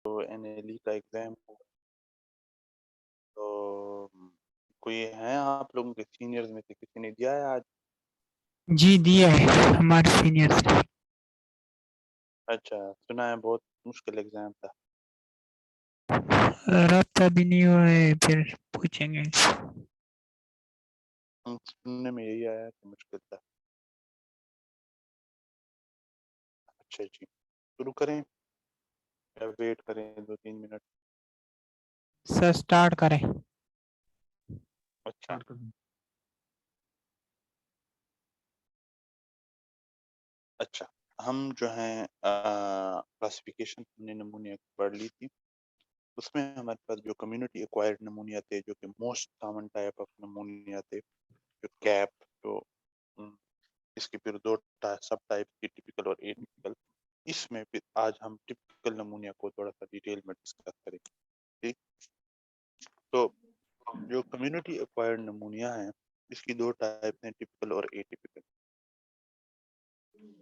तो एनएलई का एग्जाम हो, तो कोई है आप लोगों के सीनियर्स में से किसी ने दिया है आज? जी दिया है हमारे सीनियर से। अच्छा, सुना है बहुत मुश्किल एग्जाम था। राब्ता भी नहीं हुआ है, फिर पूछेंगे। सुनने में यही आया कि मुश्किल था। अच्छा जी, शुरू करें या वेट करें 2-3 मिनट? सर स्टार्ट करें। अच्छा, अच्छा, हम जो हैं क्लासिफिकेशन हमने नमूने पढ़ ली थी। उसमें हमारे पास जो कम्युनिटी एक्वायर्ड नमूनिया थे, जो कि मोस्ट कॉमन टाइप ऑफ नमूनिया थे, जो कैप, जो उम, इसके फिर दो सब टाइप की, टिपिकल और एटिपिकल। इसमें फिर आज हम टिपिकल नमूनिया को थोड़ा सा डिटेल में डिस्कस करेंगे। ठीक, तो जो कम्युनिटी एक्वायर्ड नमूनिया है, इसकी दो टाइप हैं, टिपिकल और एटिपिकल।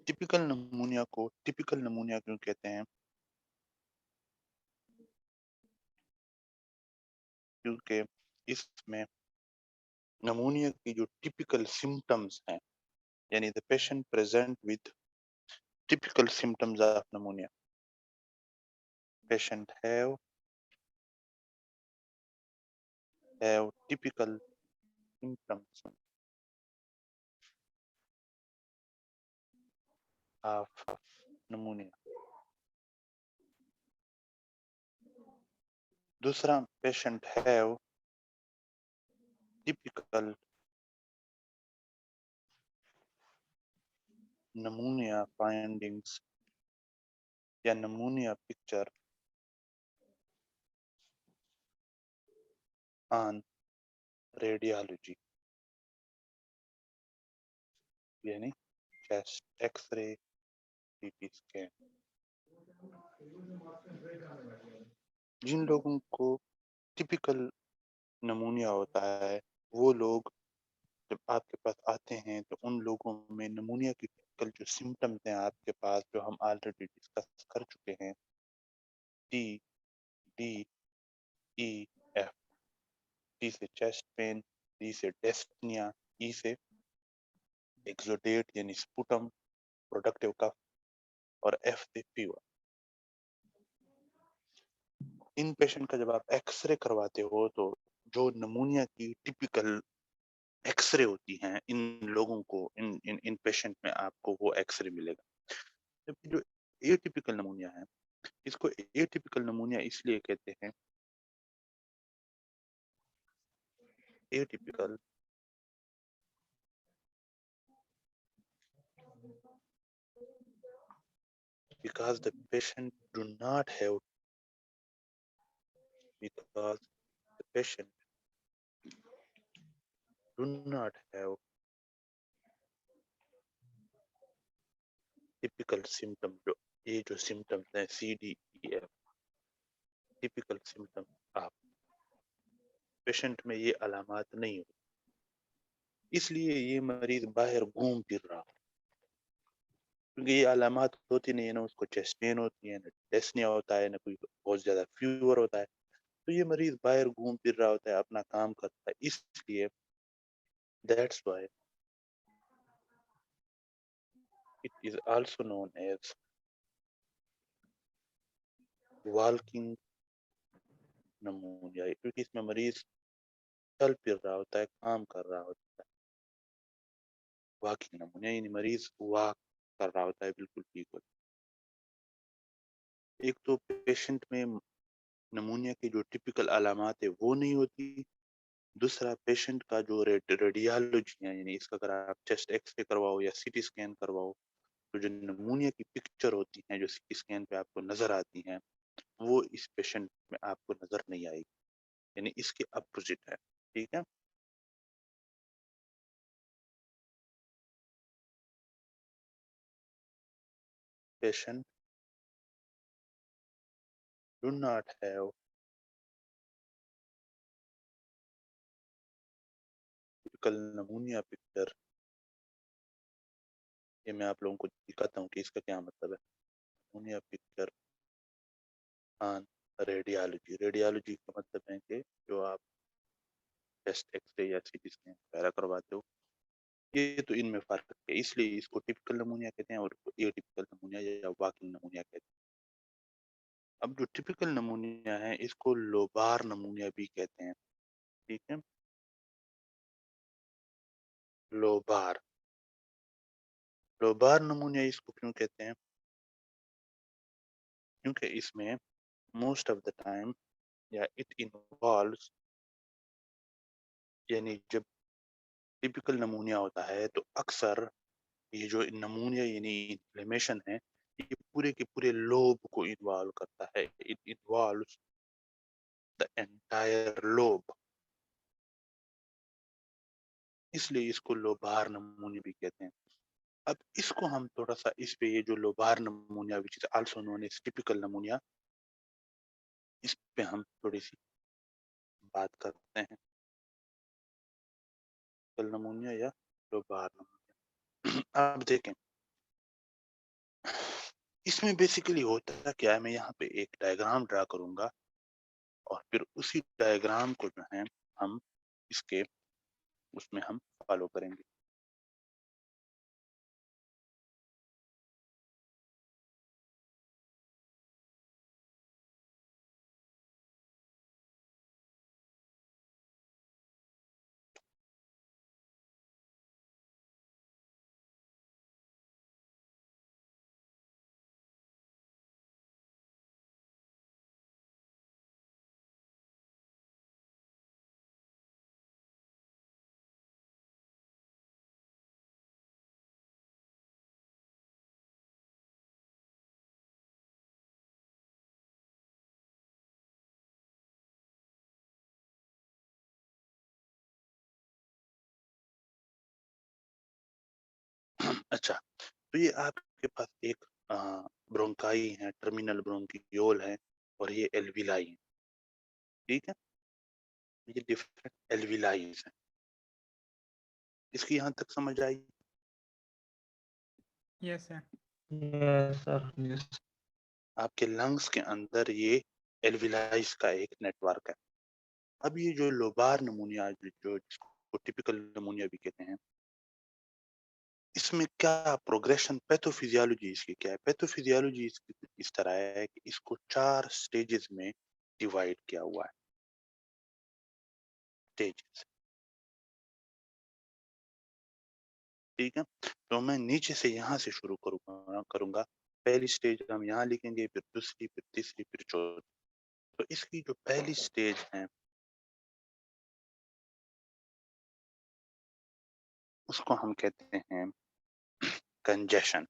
टिपिकल नमूनिया को टिपिकल नमूनिया क्यों कहते हैं? क्योंकि इसमें नमूनिया की जो टिपिकल सिम्टम्स हैं, यानी the patient present with typical symptoms of नमूनिया। Patient have typical symptoms of pneumonia. दूसरा, patient have typical pneumonia findings या pneumonia picture on radiology, यानी चेस्ट एक्सरे, सीटी स्कैन। जिन लोगों को टिपिकल नमूनिया होता है, वो लोग जब आपके पास आते हैं तो उन लोगों में नमूनिया की टिपिकल जो सिम्टम्स हैं आपके पास, जो हम ऑलरेडी डिस्कस कर चुके हैं, T, D, E, F. T से चेस्ट पेन, डी से डेस्पनिया, ई से एक्सोडेट यानी स्पुटम, प्रोडक्टिव कफ, और एफ से फीवर। इन पेशेंट का जब आप एक्सरे करवाते हो तो जो नमूनिया की टिपिकल एक्सरे होती हैं, इन लोगों को, इन इन इन पेशेंट में आपको वो एक्सरे मिलेगा। जबकि जो एटिपिकल नमूनिया है, इसको एटिपिकल नमूनिया इसलिए कहते हैं, atypical because the patient do not have because the patient do not have typical symptom. जो ये जो सिम्टम्स हैं, C D E F, typical symptom आप पेशेंट में ये अलामत नहीं होती, इसलिए ये मरीज बाहर घूम फिर रहा है, क्योंकि ये अलामत होती नहीं है ना। उसको चेस्ट पेन होती है, ना डेस्निया होता है, ना कोई बहुत ज्यादा फीवर होता है। तो ये मरीज बाहर घूम फिर रहा होता है, अपना काम करता है, इसलिए that's why it is also known as walking pneumonia, क्योंकि इसमें मरीज चल फिर रहा होता है, काम कर रहा होता है। वॉकिंग नमूनिया यानी मरीज वॉक कर रहा होता है, बिल्कुल ठीक होता है। एक तो पेशेंट में नमूनिया की जो टिपिकल अलामत है वो नहीं होती। दूसरा, पेशेंट का जो रेडियोलॉजी है, यानी इसका अगर आप चेस्ट एक्सरे करवाओ या सीटी स्कैन करवाओ, तो जो नमूनिया की पिक्चर होती हैं, जो सीटी स्कैन पे आपको नजर आती हैं, वो इस पेशेंट में आपको नजर नहीं आएगी, यानी इसके अपोजिट है। ठीक है, patient do not have typical pneumonia picture. ये मैं आप लोगों को दिखाता हूँ कि इसका क्या मतलब है। नमूनिया पिक्चर हाँ, रेडियोलॉजी का मतलब है कि जो आप चेस्ट एक्स-रे या सीटी स्कैन वगैरह करवाते हो, ये तो इनमें फ़र्क है। इसलिए इसको टिपिकल नमूनिया कहते हैं और एटिपिकल नमूनिया या वॉकिंग नमूनिया कहते हैं। अब जो टिपिकल नमूनिया है, इसको लोबार नमूनिया भी कहते हैं, ठीक है? लोबार, लोबार नमूनिया इसको क्यों कहते हैं? क्योंकि इसमें मोस्ट ऑफ द टाइम या इट इन्वॉल्व्स, यानी जब टिपिकल नमूनिया होता है, तो अक्सर ये जो नमूनिया यानी इन्फ्लेमेशन है, ये पूरे के पूरे लोब को इन्वॉल्व करता है। It involves the entire lobe, इसलिए इसको लोबार नमूनिया भी कहते हैं। अब इसको हम थोड़ा-सा इस पे, ये जो lobar नमूनिया which is also known as typical pneumonia, इस पे हम थोड़ी-सी बात करते हैं। टिपिकल नमूनिया या लोबार नमूनिया। अब देखें, इसमें बेसिकली होता क्या है, मैं यहाँ पे एक डायग्राम ड्रा करूँगा और फिर उसी डायग्राम को जो है हम इसके उसमें हम फॉलो करेंगे। अच्छा, तो ये आपके पास एक ब्रोंकाई है, टर्मिनल ब्रोंकियोल है और ये एल्विलाई है, ठीक है? ये डिफरेंट एल्विलाइज़ हैं। इसकी यहाँ तक समझ आई? Yes sir. Yes sir, yes. आपके लंग्स के अंदर ये एल्विलाइज़ का एक नेटवर्क है। अब ये जो लोबार नमूनिया जो जिसको टिपिकल नमूनिया भी कहते हैं, इसमें क्या प्रोग्रेशन, पैथोफिजियोलॉजी इसकी क्या है? पैथोफिजियोलॉजी इसकी कुछ इस तरह है कि इसको 4 स्टेजेस में डिवाइड किया हुआ है, स्टेजेस, ठीक है? तो मैं नीचे से यहाँ से शुरू करूँगा। पहली स्टेज हम यहाँ लिखेंगे, फिर दूसरी, फिर तीसरी, फिर चौथी। तो इसकी जो पहली स्टेज है, उसको हम कहते हैं कंजेशन।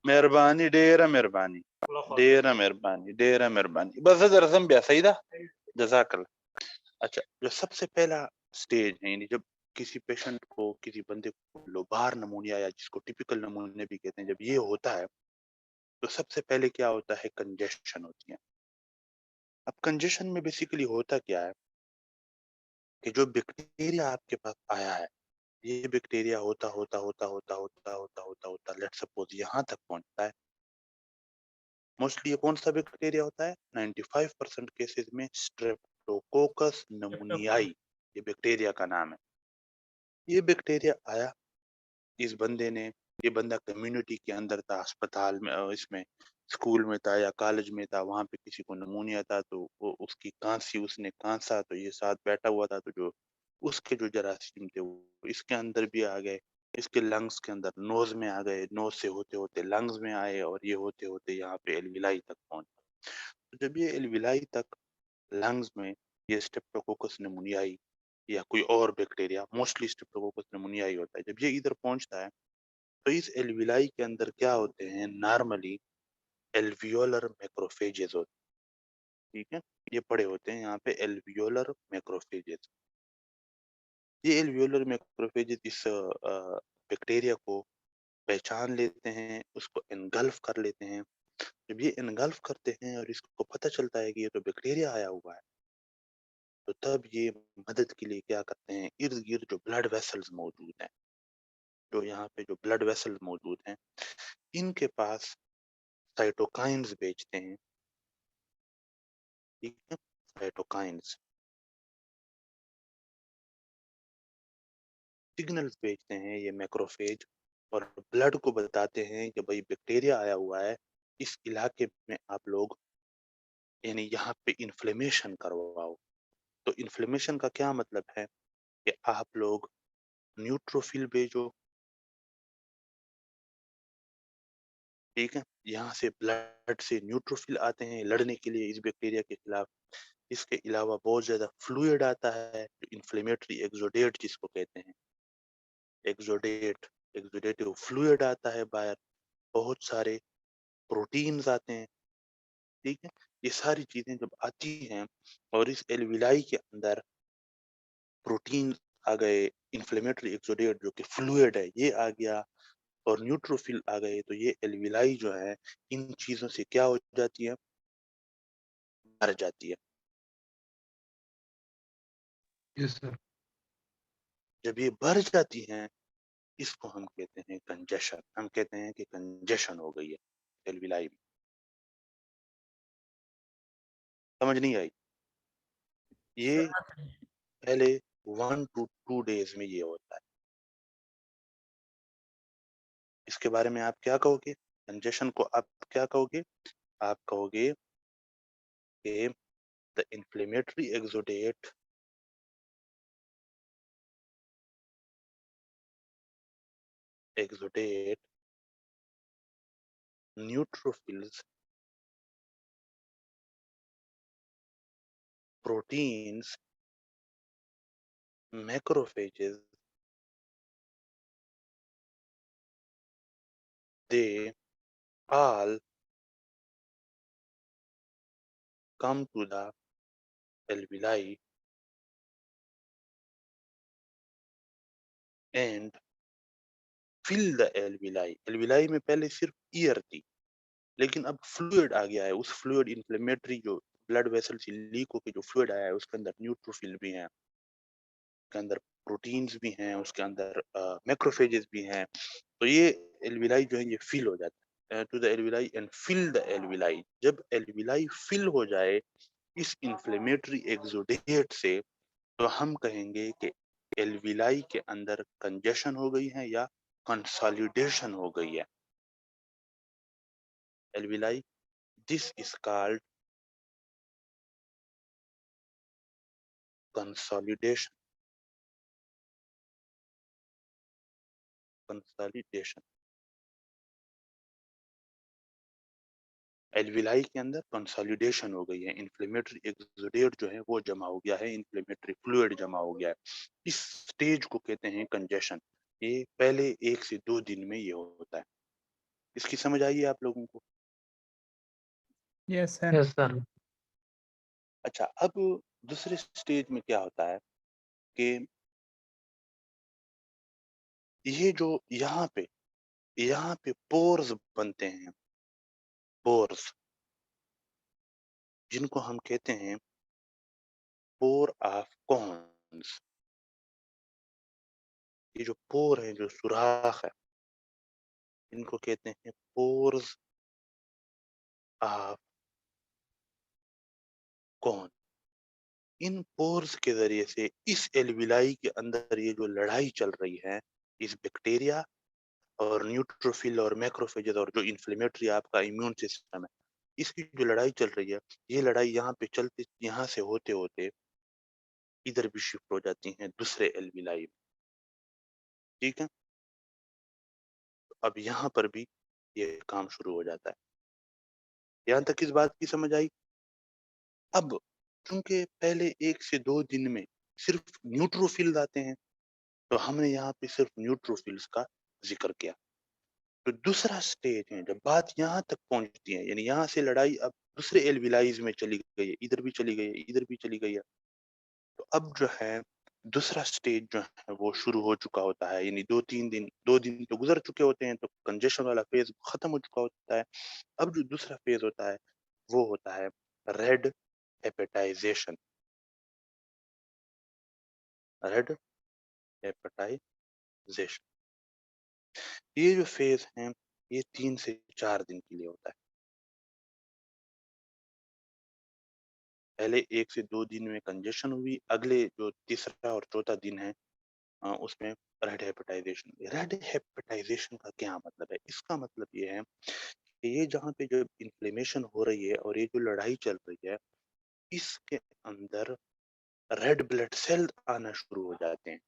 मेहरबानी, डेरा मेहरबानी, डेरा मेहरबानी, डेरा मेहरबानी। बस ज़रा ज़ंबिया सईदा, जज़ाकल्लाह। अच्छा, जो सबसे पहला स्टेज है, यानी जब किसी पेशेंट को, किसी बंदे को लोबार नमूनिया या जिसको टिपिकल नमूनिया भी कहते हैं, जब ये होता है, तो सबसे पहले क्या होता है, कंजेशन होती है। अब कंजेशन में बेसिकली होता क्या है कि जो बैक्टीरिया आपके पास आया है, ये बैक्टीरिया होता लेट्स सपोज यहाँ तक पहुँचता है। मोस्टली ये कौन सा बैक्टीरिया होता है? 95% केसेस में स्ट्रेप्टोकोकस नमूनियाई, ये बैक्टीरिया का नाम है। ये बैक्टीरिया आया इस बंदे ने, ये बंदा कम्युनिटी के अंदर था, अस्पताल में, इसमें स्कूल में था या कॉलेज में था, वहाँ पे किसी को निमोनिया था, तो वो उसकी खांसी, उसने खांसा, तो ये साथ बैठा हुआ था, तो जो उसके जो जरासीम थे वो इसके अंदर भी आ गए, इसके लंग्स के अंदर नोज में आ गए, नोज से होते होते लंग्स में आए और ये होते होते यहाँ पे एल्विलाई तक पहुंचे। तो जब ये एल्विलाई तक, लंग्स में, ये स्ट्रेप्टोकोकस निमोनियाई या कोई और बैक्टीरिया, मोस्टली स्ट्रेप्टोकोकस निमोनियाई होता है, जब ये इधर पहुंचता है, तो इस एल्विलाई के अंदर क्या होते हैं, नॉर्मली एल्वियोलर मैक्रोफेजेस होते हैं, ठीक है? ये पड़े होते हैं यहाँ पे एल्वियोलर मैक्रोफेजेस। ये एल्वियोलर मैक्रोफेजेस इस बैक्टीरिया को पहचान लेते हैं, उसको एनगल्फ कर लेते हैं। जब ये एनगल्फ करते हैं और इसको पता चलता है कि ये तो बैक्टीरिया आया हुआ है, तो तब ये मदद के लिए क्या करते हैं, इर्द गिर्द जो ब्लड वेसल्स मौजूद हैं, जो यहाँ पे जो ब्लड वेसल मौजूद हैं, इनके पास साइटोकाइन्स भेजते हैं, ठीक है? साइटोकाइन्स सिग्नल्स भेजते हैं ये मैक्रोफेज, और ब्लड को बताते हैं कि भाई बैक्टीरिया आया हुआ है, इस इलाके में आप लोग यानी यहाँ पे इन्फ्लेमेशन करवाओ। तो इन्फ्लेमेशन का क्या मतलब है कि आप लोग न्यूट्रोफिल भेजो, ठीक है? यहाँ से ब्लड से न्यूट्रोफिल आते हैं लड़ने के लिए इस बैक्टीरिया के खिलाफ। इसके अलावा बहुत ज़्यादा फ्लूइड आता है, जो इन्फ्लेमेटरी एक्सोडेट जिसको कहते हैं, एक्सोडेट एक्सोडेटिव फ्लूइड आता है बाहर, बहुत सारे प्रोटीन्स आते हैं, ठीक है? ये सारी चीज़ें जब आती हैं और इस एल्विलाई के अंदर प्रोटीन आ गए, इन्फ्लेमेटरी एक्सोडेट जो कि फ्लूइड है ये आ गया, और न्यूट्रोफिल आ गए, तो ये एल्विलाई जो है इन चीज़ों से क्या हो जाती है? मर जाती है। Yes, sir. जब ये भर जाती हैं, इसको हम कहते हैं कंजेशन। हम कहते हैं कि कंजेशन हो गई है एल्विलाई में। समझ नहीं आई? ये पहले 1 to 2 डेज़ में ये होता है। इसके बारे में आप क्या कहोगे? कंजेशन को आप क्या कहोगे? आप कहोगे कि the inflammatory exudate neutrophils, proteins, macrophages, they all come to the alveoli and fill the alveoli। alveoli में पहले सिर्फ ईयर थी, लेकिन अब फ्लूइड आ गया है। उस फ्लूइड इन्फ्लेमेटरी जो ब्लड वेसल से लीक होके जो फ्लूइड आया है, उसके अंदर न्यूट्रोफिल भी हैं, उसके अंदर प्रोटीन्स भी हैं, उसके अंदर मैक्रोफेजेस भी हैं। तो ये एल्विलाई जो है ये फिल हो जाता है to the alveoli and fill the alveoli. जब एल्विलाई फिल हो जाए इस इन्फ्लेमेटरी एक्सोडेट से, तो हम कहेंगे कि एल्विलाई के अंदर कंजेशन हो गई है या कंसोलिडेशन हो गई है। Alveoli, this is called consolidation. Consolidation, alveoli के अंदर कंसोलिडेशन हो गई है, इन्फ्लेमेटरी एक्सोडेट जो है वो जमा हो गया है, इन्फ्लेमेटरी फ्लूइड जमा हो गया है। इस स्टेज को कहते हैं कंजेशन। ये पहले 1 से 2 दिन में ये होता है। इसकी समझ आई है आप लोगों को? Yes sir. Yes, sir. अच्छा, अब दूसरे स्टेज में क्या होता है कि ये जो यहाँ पे पोर्स बनते हैं, पोर्स, जिनको हम कहते हैं पोर ऑफ कॉन्स। ये जो पोर है, जो सुराख है, इनको कहते हैं पोर्स ऑफ कॉन। इन पोर्स के जरिए से इस एल्विलाई के अंदर ये जो लड़ाई चल रही है इस बैक्टीरिया और न्यूट्रोफिल और मैक्रोफेजेस और जो इन्फ्लेमेटरी आपका इम्यून सिस्टम है, इसकी जो लड़ाई चल रही है, ये लड़ाई यहाँ पे चलते यहाँ से होते होते इधर भी शिफ्ट हो जाती हैं दूसरे एल्विलाई में, ठीक है? अब यहाँ पर भी ये काम शुरू हो जाता है। यहाँ तक इस बात की समझ आई? अब चूंकि पहले 1 से 2 दिन में सिर्फ न्यूट्रोफिल्स आते हैं, तो हमने यहाँ पे सिर्फ न्यूट्रोफिल्स का जिक्र किया। तो दूसरा स्टेज है जब बात यहाँ तक पहुंचती है, यानी यहाँ से लड़ाई अब दूसरे एल्विलाइज में चली गई है, इधर भी चली गई है, इधर भी चली गई है। तो अब जो है दूसरा स्टेज जो है वो शुरू हो चुका होता है, यानी 2 दिन तो गुजर चुके होते हैं, तो कंजेशन वाला फेज खत्म हो चुका होता है। अब जो दूसरा फेज होता है वो होता है रेड हेपेटाइजेशन। रेड हेपेटाइजेशन, ये जो फेज़ है, ये 3 से 4 दिन के लिए होता है। पहले 1 से 2 दिन में कंजेशन हुई, अगले जो तीसरा और चौथा दिन है उसमें रेड हेपेटाइज़ेशन। रेड हेपेटाइज़ेशन का क्या मतलब है? इसका मतलब ये है कि ये जहाँ पे जो इन्फ्लेमेशन हो रही है और ये जो लड़ाई चल रही है, इसके अंदर रेड ब्लड सेल आना शुरू हो जाते हैं।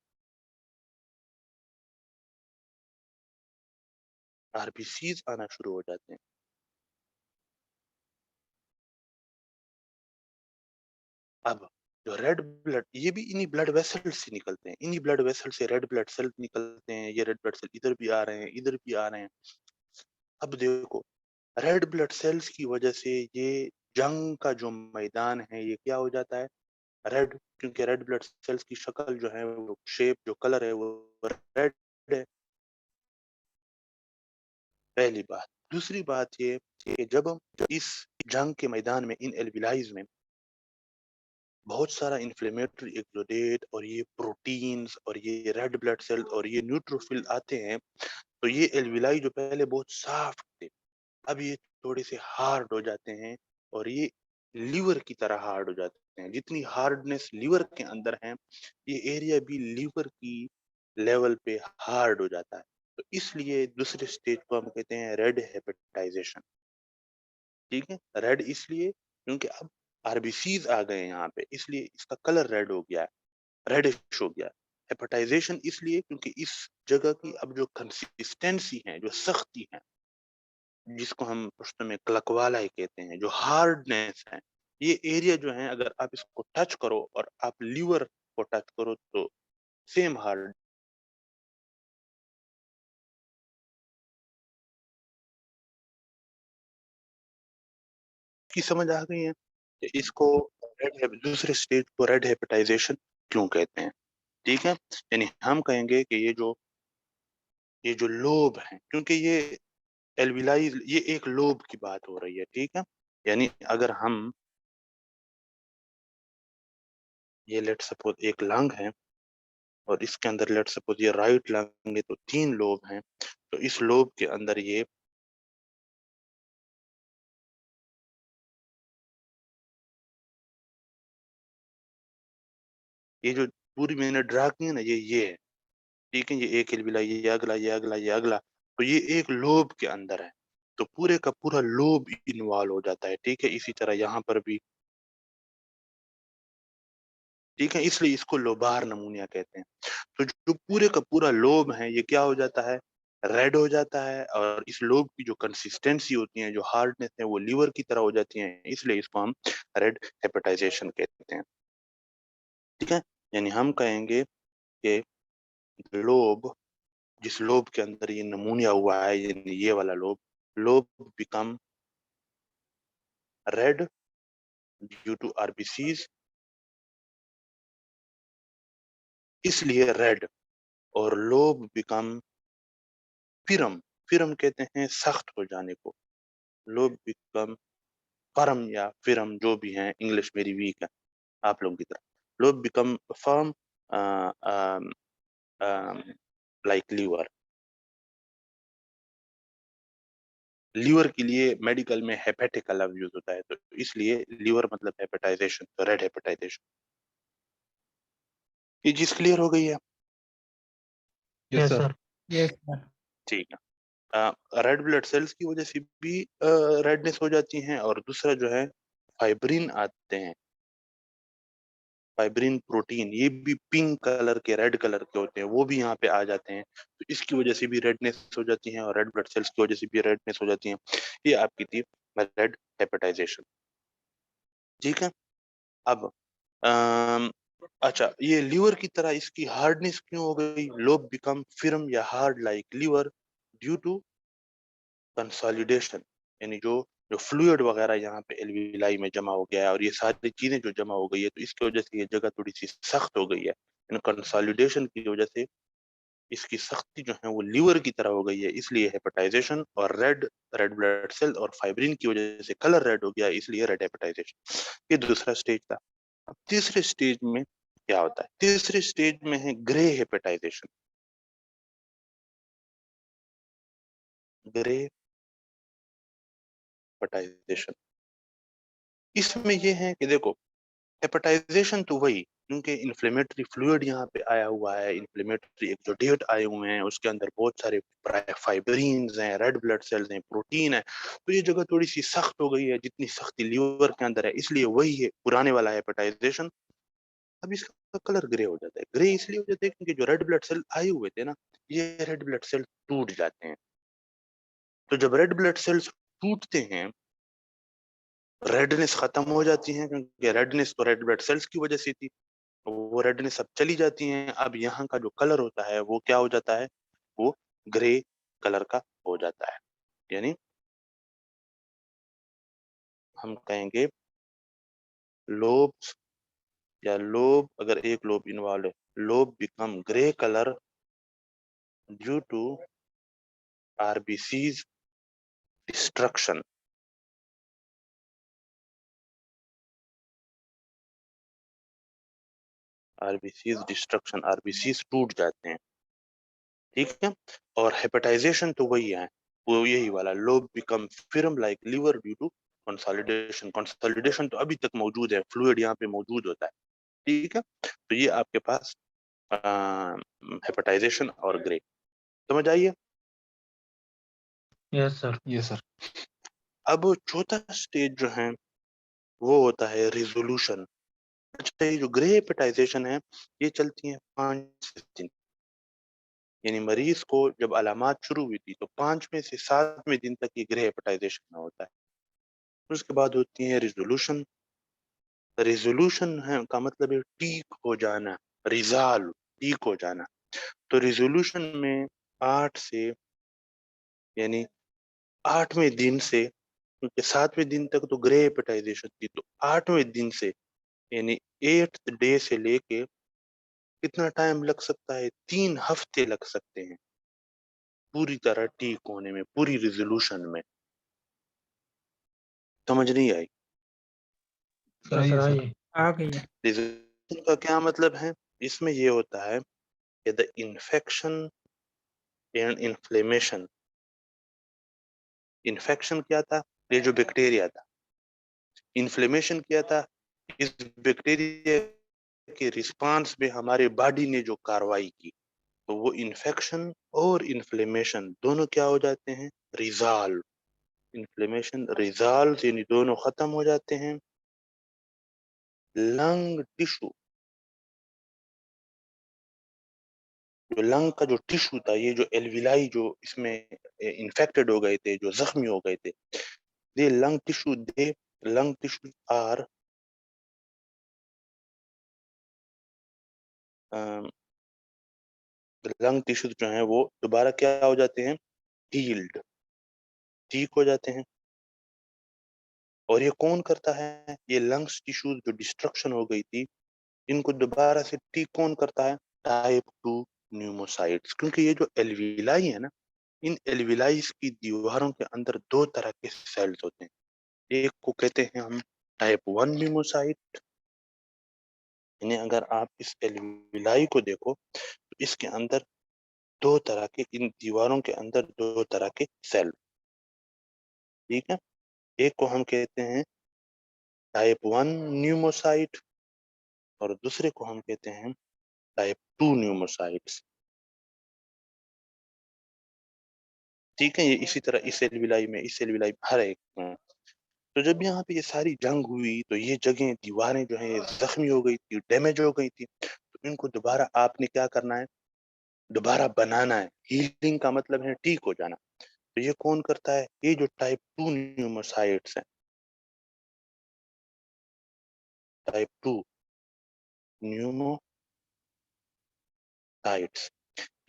आरबीसीज़ आना शुरू हो जाते हैं। अब जो रेड ब्लड ये भी इन्हीं ब्लड वेसल से निकलते हैं। इन्हीं ब्लड वेसल से रेड ब्लड सेल निकलते हैं। ये रेड ब्लड सेल इधर भी आ रहे हैं, इधर भी आ रहे हैं। अब देखो, रेड ब्लड सेल्स की वजह से ये जंग का जो मैदान है, ये क्या हो जाता है? रेड, क्योंकि रेड ब्लड सेल्स की शक्ल जो है, वो शेप, जो कलर है, वो रेड है, पहली बात। दूसरी बात ये कि जब इस जंग के मैदान में, इन एल्विलाइज़ में बहुत सारा इन्फ्लेमेटरी एक्सुडेट और ये प्रोटीन्स और ये रेड ब्लड सेल और ये न्यूट्रोफिल आते हैं, तो ये एल्विलाई जो पहले बहुत साफ थे, अब ये थोड़े से हार्ड हो जाते हैं और ये लीवर की तरह हार्ड हो जाते हैं। जितनी हार्डनेस लीवर के अंदर है, ये एरिया भी लीवर की लेवल पे हार्ड हो जाता है। तो इसलिए दूसरे स्टेज को हम कहते हैं रेड हेपेटाइजेशन। ठीक है? रेड इसलिए क्योंकि अब आरबीसीज़ आ गए हैं यहाँ पे, इसलिए इसका कलर रेड हो गया है, रेडिश हो गया है। हेपेटाइजेशन इसलिए क्योंकि इस जगह की अब जो कंसिस्टेंसी है, जो सख्ती है, जिसको हम पश्तो में क्लकवाला कहते हैं, जो हार्डनेस है, ये एरिया जो है, अगर आप इसको टच करो और आप लीवर को टच करो तो सेम हार्ड की समझ आ गई है कि इसको दूसरे स्टेज को रेड हेपेटाइजेशन क्यों कहते हैं। ठीक है? यानी हम कहेंगे कि ये जो लोब है, क्योंकि ये एल्विलाई, ये एक लोब की बात हो रही है। ठीक है? यानी अगर हम ये लेट सपोज एक लंग है और इसके अंदर लेट सपोज ये राइट लंग है, तो 3 लोब हैं। तो इस लोब के अंदर ये जो पूरी मैंने ड्रा की है ना, ये है। ठीक है? ये एक एल्विलाई, ये अगला, ये अगला, ये अगला। तो ये एक लोब के अंदर है। तो पूरे का पूरा लोब इन्वॉल्व हो जाता है। ठीक है? इसी तरह यहाँ पर भी। ठीक है? इसलिए इसको लोबार नमूनिया कहते हैं। तो जो पूरे का पूरा लोब है, ये क्या हो जाता है? रेड हो जाता है और इस लोब की जो कंसिस्टेंसी होती है, जो हार्डनेस है, वो लीवर की तरह हो जाती है, इसलिए इसको हम रेड हेपेटाइजेशन कहते हैं। ठीक है? यानी हम कहेंगे कि लोब, जिस लोब के अंदर ये नमूनिया हुआ है, ये वाला lobe, lobe become red due to RBCs, इसलिए रेड। और लोब बिकम फिरम, फिरम कहते हैं सख्त हो जाने को। लोब बिकम फर्म या फिरम, जो भी है, इंग्लिश मेरी वीक है आप लोगों की तरह। लोग become firm like liver. Liver के लिए मेडिकल में हेपेटिक का लफ्ज यूज होता है, तो इसलिए लीवर मतलब हेपेटाइजेशन, तो रेड हेपेटाइजेशन। ये चीज क्लियर हो गई है? Yes, sir. Yes sir. ठीक है। रेड ब्लड सेल्स की वजह से भी रेडनेस हो जाती हैं, और दूसरा जो है फाइब्रिन आते हैं, फाइब्रिन प्रोटीन, ये भी पिंक कलर के, रेड कलर के होते हैं, वो भी यहाँ पे आ जाते हैं। तो इसकी वजह से भी रेडनेस हो जाती है, और रेड ब्लड सेल्स की वजह से भी रेडनेस हो जाती है। ये आपकी थी रेड हेपेटाइजेशन। ठीक है? अब अम, अच्छा, ये लीवर की तरह इसकी हार्डनेस क्यों हो गई? लोब बिकम फिर्म या hard like liver due to consolidation. यानी जो जो फ्लूइड वगैरह यहाँ पे एल्विलाई में जमा हो गया है, और ये सारी चीजें जो जमा हो गई है, तो इसकी वजह से ये जगह थोड़ी सी सख्त हो गई है। इन कंसोलिडेशन की वजह से इसकी सख्ती जो है वो लीवर की तरह हो गई है, इसलिए हेपेटाइजेशन। और रेड रेड ब्लड सेल और फाइब्रिन की वजह से कलर रेड हो गया, इसलिए रेड हेपेटाइजेशन। ये दूसरा स्टेज था। अब तीसरे स्टेज में क्या होता है? तीसरे स्टेज में है ग्रे हेपेटाइजेशन। Grey hepatization. इसमें ये है कि देखो, हेपेटाइजेशन तो वही, क्योंकि इन्फ्लेमेटरी फ्लूइड यहाँ पे आया हुआ है, इन्फ्लेमेटरी एक्सोडेट आए हुए हैं, उसके अंदर बहुत सारे फाइब्रिन्स हैं, रेड ब्लड सेल्स हैं, प्रोटीन है, तो ये जगह थोड़ी सी सख्त हो गई है, जितनी सख्ती लीवर के अंदर है, इसलिए वही है पुराने वाला हेपेटाइजेशन। अब इसका कलर ग्रे हो जाता है। ग्रे इसलिए हो जाता है क्योंकि जो रेड ब्लड सेल आए हुए थे ना, ये रेड ब्लड सेल टूट जाते हैं। तो जब रेड ब्लड सेल्स टूटते हैं, रेडनेस खत्म हो जाती है, क्योंकि रेडनेस तो रेड ब्लड सेल्स की वजह से थी, वो रेडनेस अब चली जाती हैं। अब यहाँ का जो कलर होता है वो क्या हो जाता है, वो ग्रे कलर का हो जाता है। यानी हम कहेंगे लोब्स, या लोब, अगर एक लोब इन्वॉल्व है, lobe become grey colour due to RBCs destruction. RBCs destruction, RBCs टूट जाते हैं, ठीक है। और हेपेटाइजेशन तो वही है, वो यही वाला, lobe become firm like liver due to consolidation. Consolidation तो अभी तक मौजूद है, फ्लूइड यहाँ पे मौजूद होता है, ठीक है। तो ये आपके पास हेपेटाइजेशन और ग्रे, समझ आइए। Yes sir. Yes sir. अब चौथा स्टेज जो है वो होता है रिजोल्यूशन। अच्छा, ये जो ग्रे हेपेटाइजेशन है, ये चलती है 5 दिन। यानी मरीज को जब अलामात शुरू हुई थी तो 5वें से 7वें दिन तक ये ग्रे हेपेटाइजेशन में होता है। उसके बाद होती है रिजोल्यूशन। रिजोल्यूशन है का मतलब है ठीक हो जाना, रिजॉल्व, ठीक हो जाना। तो रिजोल्यूशन में 8 से, यानी 8वें दिन से, क्योंकि 7वें दिन तक तो ग्रे हेपेटाइजेशन थी, तो 8वें दिन से, यानी 8th डे से लेके कितना टाइम लग सकता है, 3 हफ्ते लग सकते हैं पूरी तरह ठीक होने में, पूरी रिजोल्यूशन में। समझ नहीं आई? सर आइए। आ गई है। रिजोल्यूशन का क्या मतलब है? इसमें ये होता है कि the infection and inflammation. Infection क्या था? ये जो बैक्टीरिया था। इन्फ्लेमेशन क्या था? इस बैक्टीरिया के रिस्पांस में हमारे बॉडी ने जो कार्रवाई की, तो वो इन्फेक्शन और इन्फ्लेमेशन दोनों क्या हो जाते हैं, रिजॉल्व। इन्फ्लेमेशन रिजॉल्व, यानी दोनों खत्म हो जाते हैं। लंग टिश्यू, जो लंग का जो टिश्यू था, ये जो एल्विलाई जो इसमें इन्फेक्टेड हो गए थे, जो जख्मी हो गए थे, the lung tissue, the lung tissue are lung tissue जो है वो दोबारा क्या हो जाते हैं, हील्ड, ठीक हो जाते हैं। और ये कौन करता है? ये लंग्स टिश्यू जो डिस्ट्रक्शन हो गई थी, इनको दोबारा से ठीक कौन करता है? Type 2 pneumocytes. क्योंकि ये जो एल्विलाई है ना, इन एल्विलाइज की दीवारों के अंदर 2 तरह के सेल्स होते हैं। एक को कहते हैं हम टाइप 1 न्यूमोसाइट, यानी अगर आप इस एल्विलाई को देखो तो इसके अंदर 2 तरह के, इन दीवारों के अंदर 2 तरह के सेल, ठीक है। एक को हम कहते हैं टाइप 1 न्यूमोसाइट, और दूसरे को हम कहते हैं टाइप 2 न्यूमोसाइट्स, ठीक है। ये इसी तरह इस एल्विलाई में, इस एल्विलाई हर एक में। तो जब यहाँ पे ये सारी जंग हुई तो ये जगह, दीवारें जो है जख्मी हो गई थी, डैमेज हो गई थी, तो इनको दोबारा आपने क्या करना है, दोबारा बनाना है। हीलिंग का मतलब है ठीक हो जाना। तो ये कौन करता है? ये जो टाइप 2 न्यूमोसाइट्स हैं, टाइप 2 न्यूमोसाइट्स,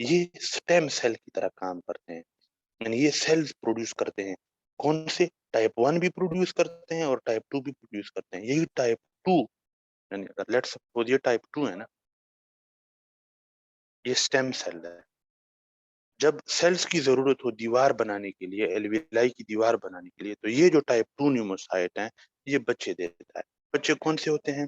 ये स्टेम सेल की तरह काम करते हैं। यानी ये सेल्स प्रोड्यूस करते हैं। कौन से? टाइप 1 भी प्रोड्यूस करते हैं और टाइप 2 भी प्रोड्यूस करते हैं। यही टाइप 2, यानी लेट्स सपोज ये टाइप 2 है ना, ये स्टेम सेल है। जब सेल्स की जरूरत हो दीवार बनाने के लिए, एल्विलाई की दीवार बनाने के लिए, तो ये जो टाइप 2 न्यूमोसाइट है, ये बच्चे देता है। बच्चे कौन से होते हैं?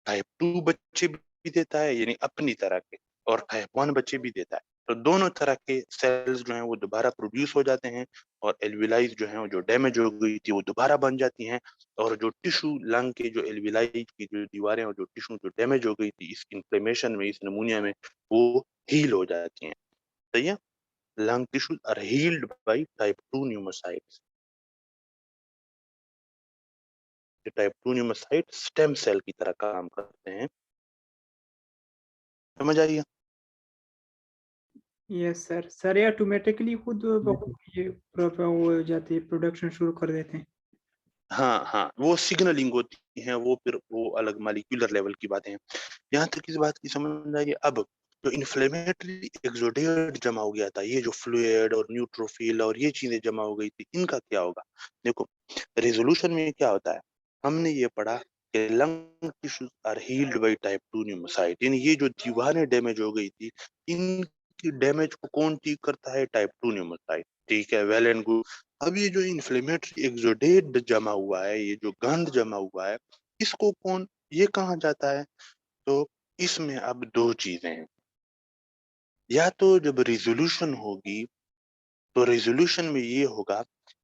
टाइप 2 बच्चे भी देता है, यानी अपनी तरह के, और टाइप 1 बच्चे भी देता है। तो दोनों तरह के सेल्स जो हैं वो दोबारा प्रोड्यूस हो जाते हैं, और एल्विलाई जो है जो डैमेज हो गई थी वो दोबारा बन जाती हैं, और जो टिश्यू लंग के जो एल्विलाई की जो दीवारें और जो टिश्यू जो डैमेज हो गई थी इस इन्फ्लेमेशन में, इस नमूनिया में, वो हील हो जाती हैं। सही है। Lung tissues are healed by type 2 pneumocytes. Type 2 pneumocyte stem cell की तरह काम करते हैं। समझ आई है? Yes sir. सर ये ऑटोमेटिकली खुद ये हो जाती है, प्रोडक्शन शुरू कर देते हैं। हाँ हाँ, वो सिग्नलिंग होती है, वो फिर वो अलग मॉलिक्यूलर लेवल की बातें हैं। यहाँ तक इस बात की समझ आई। अब जो इन्फ्लेमेटरी एक्सोडेट जमा हो गया था, ये जो फ्लूइड और न्यूट्रोफिल और ये चीजें जमा हो गई थी, इनका क्या होगा? देखो, रेजोल्यूशन में क्या होता है, हमने ये पढ़ा कि lung tissues are healed by type 2 pneumocyte, यानी ये जो दीवारें डैमेज हो गई थी, इनकी डैमेज को कौन ठीक करता है? Type 2 pneumocyte. ठीक है, वेल एंड गुड। अब ये जो इन्फ्लेमेटरी एक्सोडेट जमा हुआ है, ये जो गंध जमा हुआ है, इसको कौन, ये कहाँ जाता है? तो इसमें अब दो चीजें हैं। या तो जब रिजोल्यूशन होगी तो रिजोल्यूशन में ये होगा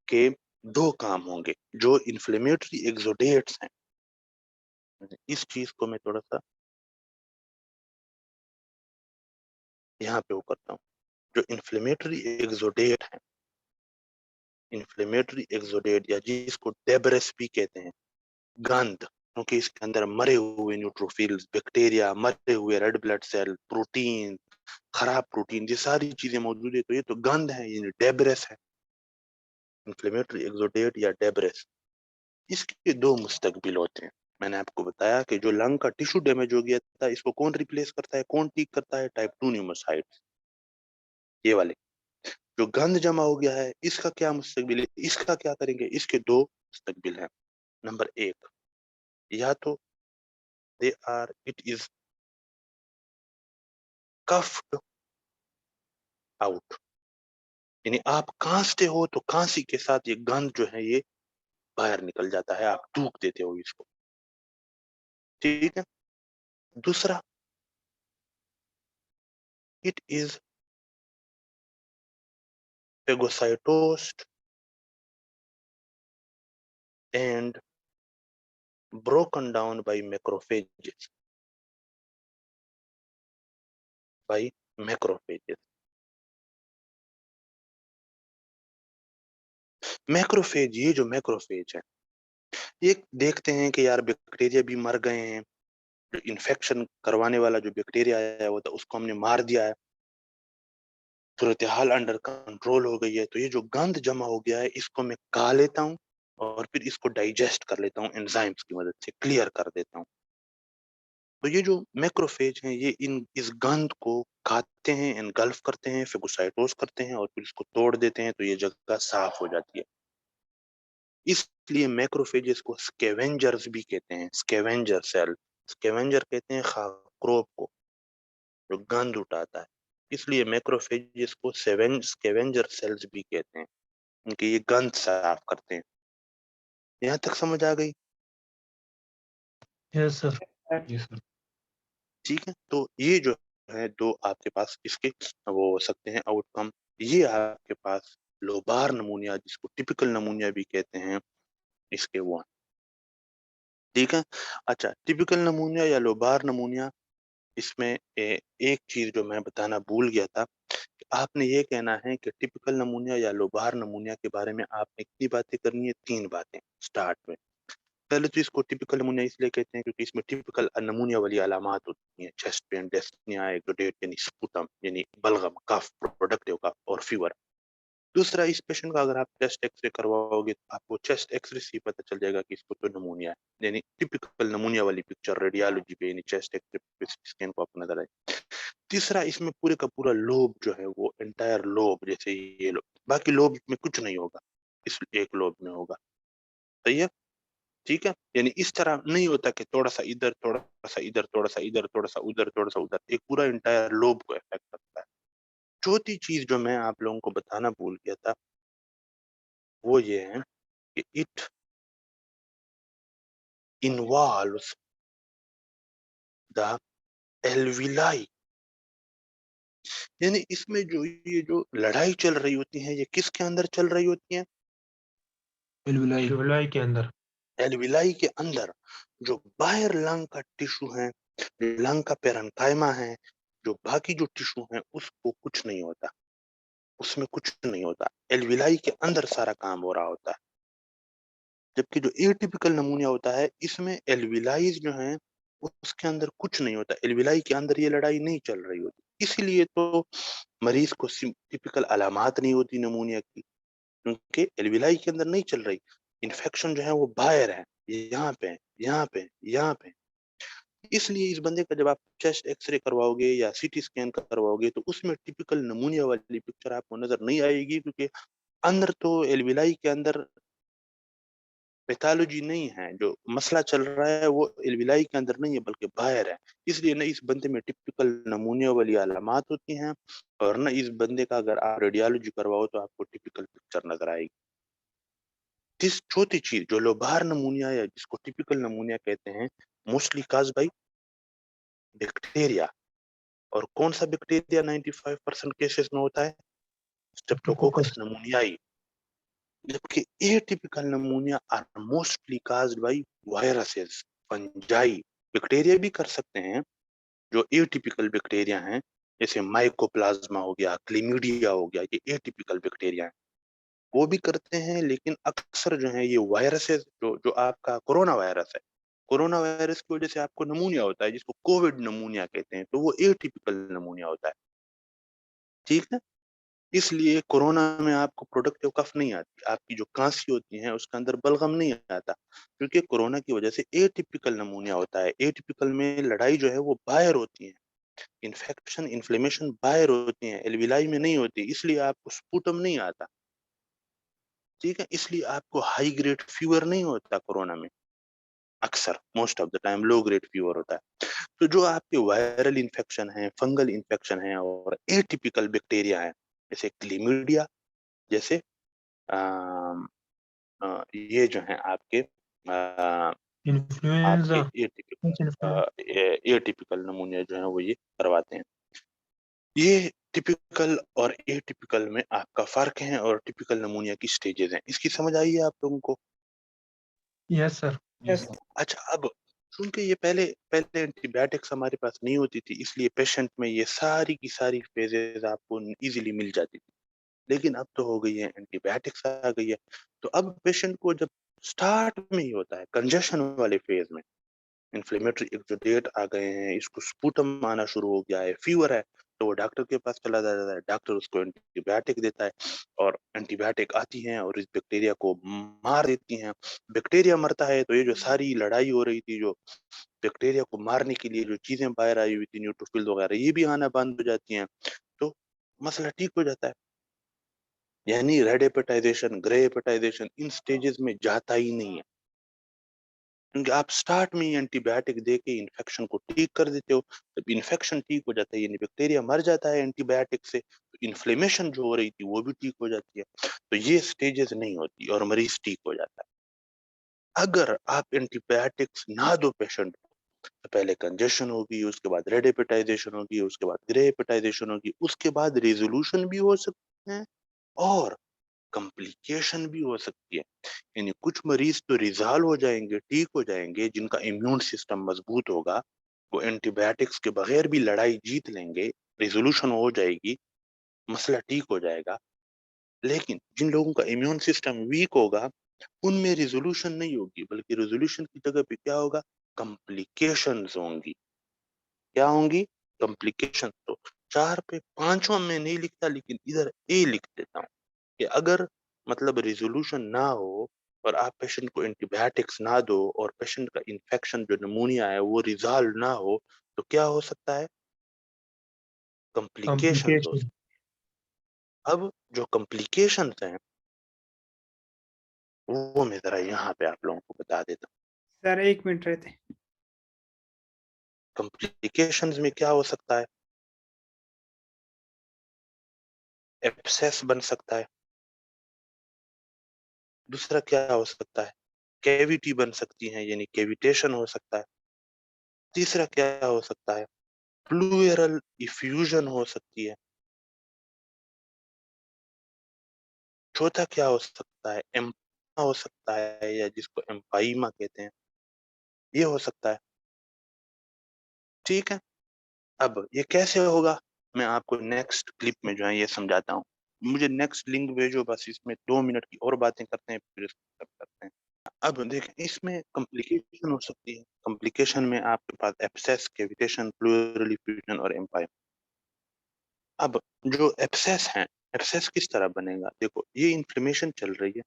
कि दो काम होंगे। जो इन्फ्लेमेटरी एक्सोडेट्स हैं, इस चीज को मैं थोड़ा सा यहाँ पे वो करता हूँ। जो इन्फ्लेमेटरी एक्सोडेट है, इन्फ्लेमेटरी एक्सोडेट या जिसको डेब्रेस भी कहते हैं, गंध, क्योंकि इसके अंदर मरे हुए न्यूट्रोफिल्स, बैक्टीरिया, मरे हुए रेड ब्लड सेल, प्रोटीन, खराब प्रोटीन, ये सारी चीजें मौजूद है, तो ये तो गंध है, ये डेब्रेस है। इन्फ्लेमेटरी एक्सोडेट या डेब्रेस, इसके दो मुस्तकबिल होते हैं। मैंने आपको बताया कि जो लंग का टिश्यू डैमेज हो गया था, इसको कौन रिप्लेस करता है, कौन ठीक करता है? टाइप 2 न्यूमोसाइट्स, ये वाले। जो गंध जमा हो गया है, इसका क्या मुस्तकबिल है, इसका क्या करेंगे? इसके दो मुस्तकबिल हैं। नंबर एक, या तो they are it is coughed out, यानी आप खांसते हो तो खांसी के साथ ये गंध जो है ये बाहर निकल जाता है, आप थूक देते हो इसको। ठीक है। दूसरा, it is phagocytosed and broken down by macrophages, by macrophages। Macrophage, ये जो मैक्रोफेज है, ये देखते हैं कि यार बैक्टीरिया भी मर गए हैं, जो इन्फेक्शन करवाने वाला जो बैक्टीरिया आया वो था उसको हमने मार दिया है, सूरत हाल अंडर कंट्रोल हो गई है, तो ये जो गंद जमा हो गया है इसको मैं खा लेता हूँ और फिर इसको डाइजेस्ट कर लेता हूँ, एंजाइम्स की मदद से क्लियर कर देता हूँ। तो ये जो मैक्रोफेज हैं ये इन इस गंध को खाते हैं, एनगल्फ करते हैं, फेगोसाइटोस करते हैं और फिर इसको तोड़ देते हैं, तो ये जगह साफ हो जाती है। इसलिए मैक्रोफेजेस को स्कैवेंजर्स भी कहते हैं, स्कैवेंजर सेल। स्कैवेंजर कहते हैं खाक्रोब को, जो गंध उठाता है। इसलिए मैक्रोफेजेस को सेवन स्कैवेंजर सेल्स भी कहते हैं, उनके ये गंध साफ करते हैं। यहाँ तक समझ आ गई? Yes sir. जी सर। ठीक है, तो ये जो है दो आपके पास इसके वो हो सकते हैं आउटकम। ये आपके पास लोबार नमूनिया, जिसको टिपिकल नमूनिया भी कहते हैं, इसके वो हैं। ठीक है। अच्छा, टिपिकल नमूनिया या लोबार नमूनिया, इसमें एक चीज जो मैं बताना भूल गया था, कि आपने ये कहना है कि टिपिकल नमूनिया या लोबार नमूनिया के बारे में आपने कितनी बातें करनी है? तीन बातें स्टार्ट में। पहले तो इसको टिपिकल नमूनिया इसलिए कहते हैं क्योंकि इसमें टिपिकल नमूनिया वाली अलामात होती हैं, चेस्ट पेन, डेस्निया, एक्सोडेट यानी स्पुटम यानी बलगम, कफ, प्रोडक्टिव कफ और फीवर। दूसरा, इस पेशेंट का अगर आप चेस्ट एक्सरे करवाओगे तो आपको चेस्ट एक्सरे से ही पता चल जाएगा कि इसको तो नमूनिया है, यानी टिपिकल नमूनिया वाली पिक्चर रेडियोलॉजी पे यानी चेस्ट एक्सरे पे स्कैन को आपको नजर आए। तीसरा, इसमें पूरे का पूरा लोब जो है वो एंटायर लोब, जैसे ये लोब, बाकी लोब में कुछ नहीं होगा, इस एक लोब में होगा। सही है। ठीक है, यानी इस तरह नहीं होता कि थोड़ा सा इधर, थोड़ा सा इधर, थोड़ा सा इधर, थोड़ा सा उधर, थोड़ा सा उधर, एक पूरा इंटायर लोब को इफेक्ट करता है। चौथी चीज जो मैं आप लोगों को बताना भूल गया था वो ये है कि इट इन्वॉल्व्स द एल्विलाई यानी इसमें जो ये जो लड़ाई चल रही होती है, ये किसके अंदर चल रही होती है? एल्विलाई एल्विलाई के अंदर। एल्विलाई के अंदर। जो बाहर लंग का टिश्यू है, लंग का पेरेन्काइमा है, जो बाकी जो टिश्यू है, उसको कुछ नहीं होता, उसमें कुछ नहीं होता। एल्विलाई के अंदर सारा काम हो रहा होता है। जबकि जो एटिपिकल नमूनिया होता है, इसमें एल्विलाइज जो हैं, उसके अंदर कुछ नहीं होता। एल्विलाई के अंदर ये लड़ाई नहीं चल रही होती। इसीलिए तो मरीज को टिपिकल अलामात नहीं होती नमूनिया की, क्योंकि एल्विलाई के अंदर नहीं चल रही। इन्फेक्शन जो है वो बाहर है, यहाँ पे, यहाँ पे, यहाँ पे। इसलिए इस बंदे का जब आप चेस्ट एक्सरे करवाओगे या सीटी स्कैन करवाओगे, तो उसमें टिपिकल नमूनिया वाली पिक्चर आपको नजर नहीं आएगी, क्योंकि अंदर तो एल्विलाई के अंदर पैथोलॉजी नहीं है। जो मसला चल रहा है वो एल्विलाई के अंदर नहीं है, बल्कि बाहर है। इसलिए ना इस बंदे में टिपिकल नमूनिया वाली अलामात होती हैं, और ना इस बंदे का अगर आप रेडियोलॉजी करवाओ तो आपको टिपिकल पिक्चर नजर आएगी। जिस चौथी चीज जो लोबार नमूनिया या जिसको टिपिकल नमूनिया कहते हैं, मोस्टली काज बाई बैक्टीरिया। और कौन सा बैक्टीरिया 95% केसेस में होता है? Streptococcus pneumoniae. जबकि atypical pneumonia are mostly caused by viruses, fungi. Bacteria भी कर सकते हैं, जो एटिपिकल बैक्टीरिया हैं, जैसे माइकोप्लाज्मा हो गया, क्लेमिडिया हो गया, ये एटिपिकल बैक्टीरिया हैं, वो भी करते हैं। लेकिन अक्सर जो है ये वायरसेस, जो जो आपका कोरोना वायरस है, कोरोना वायरस की वजह से आपको नमूनिया होता है, जिसको कोविड नमूनिया कहते हैं, तो वो एटिपिकल नमूनिया होता है। ठीक है। इसलिए कोरोना में आपको प्रोडक्टिव कफ नहीं आती, आपकी जो खांसी होती है उसके अंदर बलगम नहीं आता, क्योंकि कोरोना की वजह से एटिपिकल नमूनिया होता है। एटिपिकल में लड़ाई जो है वो बाहर होती है, इन्फेक्शन इन्फ्लेमेशन बाहर होती है, एल्विलाई में नहीं होती, इसलिए आपको स्पुटम नहीं आता। ठीक है। इसलिए आपको हाई ग्रेड फीवर नहीं होता कोरोना में, अक्सर most of the time low grade fever होता है। तो जो आपके वायरल इन्फेक्शन है, फंगल इन्फेक्शन है और एटिपिकल बैक्टीरिया है, जैसे क्लीमिडिया, जैसे अ, ये जो है आपके इन्फ्लुएंजा। आपके एटिपिकल नमूने जो है वो ये करवाते हैं। ये टिपिकल और एटिपिकल में आपका फर्क है, और टिपिकल नमूनिया की स्टेजेस हैं। इसकी समझ आई है आप लोगों को? Yes sir. यस। अच्छा, अब क्योंकि ये पहले पहले एंटीबायोटिक्स हमारे पास नहीं होती थी, इसलिए पेशेंट में ये सारी की सारी फेजेस आपको इजीली मिल जाती थी। लेकिन अब तो हो गई है, एंटीबायोटिक्स आ गई है, तो अब पेशेंट को जब स्टार्ट में ही होता है कंजेशन वाले फेज में, इन्फ्लेमेटरी एक जो डेट आ गए हैं, इसको स्पुटम आना शुरू हो गया है, फीवर है, तो वो डॉक्टर के पास चला जाता है, डॉक्टर उसको एंटीबायोटिक देता है, और एंटीबायोटिक आती हैं और इस बैक्टीरिया को मार देती हैं। बैक्टीरिया मरता है तो ये जो सारी लड़ाई हो रही थी, जो बैक्टीरिया को मारने के लिए जो चीजें बाहर आई हुई थी, न्यूट्रोफिल वगैरह, ये भी आना बंद हो जाती हैं, तो मसला ठीक हो जाता है। यानी रेड हेपेटाइजेशन, ग्रे हेपेटाइजेशन इन स्टेजेस में जाता ही नहीं है, क्योंकि आप स्टार्ट में ही एंटीबायोटिक दे के इन्फेक्शन को ठीक कर देते हो। जब इन्फेक्शन ठीक हो जाता है, यानी बैक्टीरिया मर जाता है एंटीबायोटिक से, तो इन्फ्लेमेशन जो हो रही थी वो भी ठीक हो जाती है। तो ये स्टेजेस नहीं होती और मरीज ठीक हो जाता है। अगर आप एंटीबायोटिक्स ना दो पेशेंट को, तो पहले कंजेशन होगी, उसके बाद रेड हेपेटाइजेशन होगी, उसके बाद ग्रे हेपेटाइजेशन होगी, उसके बाद रेजोल्यूशन भी हो सकते हैं और कॉम्प्लिकेशन भी हो सकती है। यानी कुछ मरीज तो रिजॉल्व हो जाएंगे, ठीक हो जाएंगे, जिनका इम्यून सिस्टम मजबूत होगा, वो एंटीबायोटिक्स के बगैर भी लड़ाई जीत लेंगे, रेजोल्यूशन हो जाएगी, मसला ठीक हो जाएगा। लेकिन जिन लोगों का इम्यून सिस्टम वीक होगा, उनमें रेजोल्यूशन नहीं होगी, बल्कि रेजोल्यूशन की जगह पे क्या होगा? कॉम्प्लिकेशंस होंगी। क्या होंगी? कॉम्प्लिकेशन। तो 4 पे 5वां मैं नहीं लिखता, लेकिन इधर ए लिख देता हूँ कि अगर मतलब रिजोल्यूशन ना हो और आप पेशेंट को एंटीबायोटिक्स ना दो और पेशेंट का इन्फेक्शन जो निमोनिया है वो रिजॉल्व ना हो, तो क्या हो सकता है? कॉम्प्लिकेशंस हो कॉम्प्लिकेशन। सकते हैं। अब जो कॉम्प्लिकेशंस हैं वो मैं जरा यहाँ पे आप लोगों को बता देता हूँ। सर 1 मिनट रहते। कॉम्प्लिकेशंस में क्या हो सकता है? एब्सेस बन सकता है। दूसरा क्या हो सकता है? कैविटी बन सकती है, यानी कैविटेशन हो सकता है। तीसरा क्या हो सकता है? प्लूरल इफ्यूजन हो सकती है। चौथा क्या हो सकता है? एम्पा हो सकता है, या जिसको एम्पाइमा कहते हैं, ये हो सकता है। ठीक है, अब ये कैसे होगा मैं आपको नेक्स्ट क्लिप में जो है ये समझाता हूँ। मुझे नेक्स्ट लिंक भेजो, बस इसमें 2 मिनट की और बातें करते हैं, फिर इसको करते हैं। अब देखें, इसमें कॉम्प्लिकेशन हो सकती है। कॉम्प्लिकेशन में आपके पास एब्सेस, कैविटेशन, प्लूरल इफ्यूजन और एम्पाइमा। अब जो एब्सेस है, एब्सेस किस तरह बनेगा? देखो, ये इन्फ्लेमेशन चल रही है,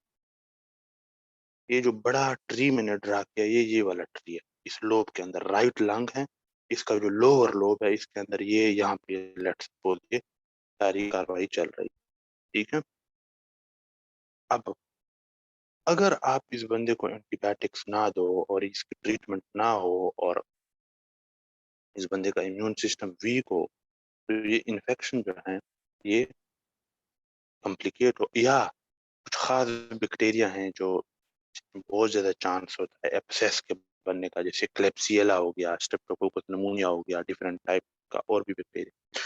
ये जो बड़ा ट्री मैंने ड्रा किया, ये वाला ट्री है। इस लोब के अंदर राइट लंग है, इसका जो लोअर लोब है इसके अंदर ये यहाँ पे लेट्स सपोज ये सारी कार्रवाई चल रही है। ठीक है, अब अगर आप इस बंदे को एंटीबायोटिक्स ना दो और इसकी ट्रीटमेंट ना हो और इस बंदे का इम्यून सिस्टम वीक हो, तो ये इन्फेक्शन जो है ये कॉम्प्लिकेट हो, या कुछ खास बैक्टीरिया हैं जो बहुत ज्यादा चांस होता है एब्सेस के बनने का, जैसे क्लेप्सियला हो गया, स्ट्रेप्टोकोकस निमोनिया हो गया, डिफरेंट टाइप का और भी बैक्टीरिया।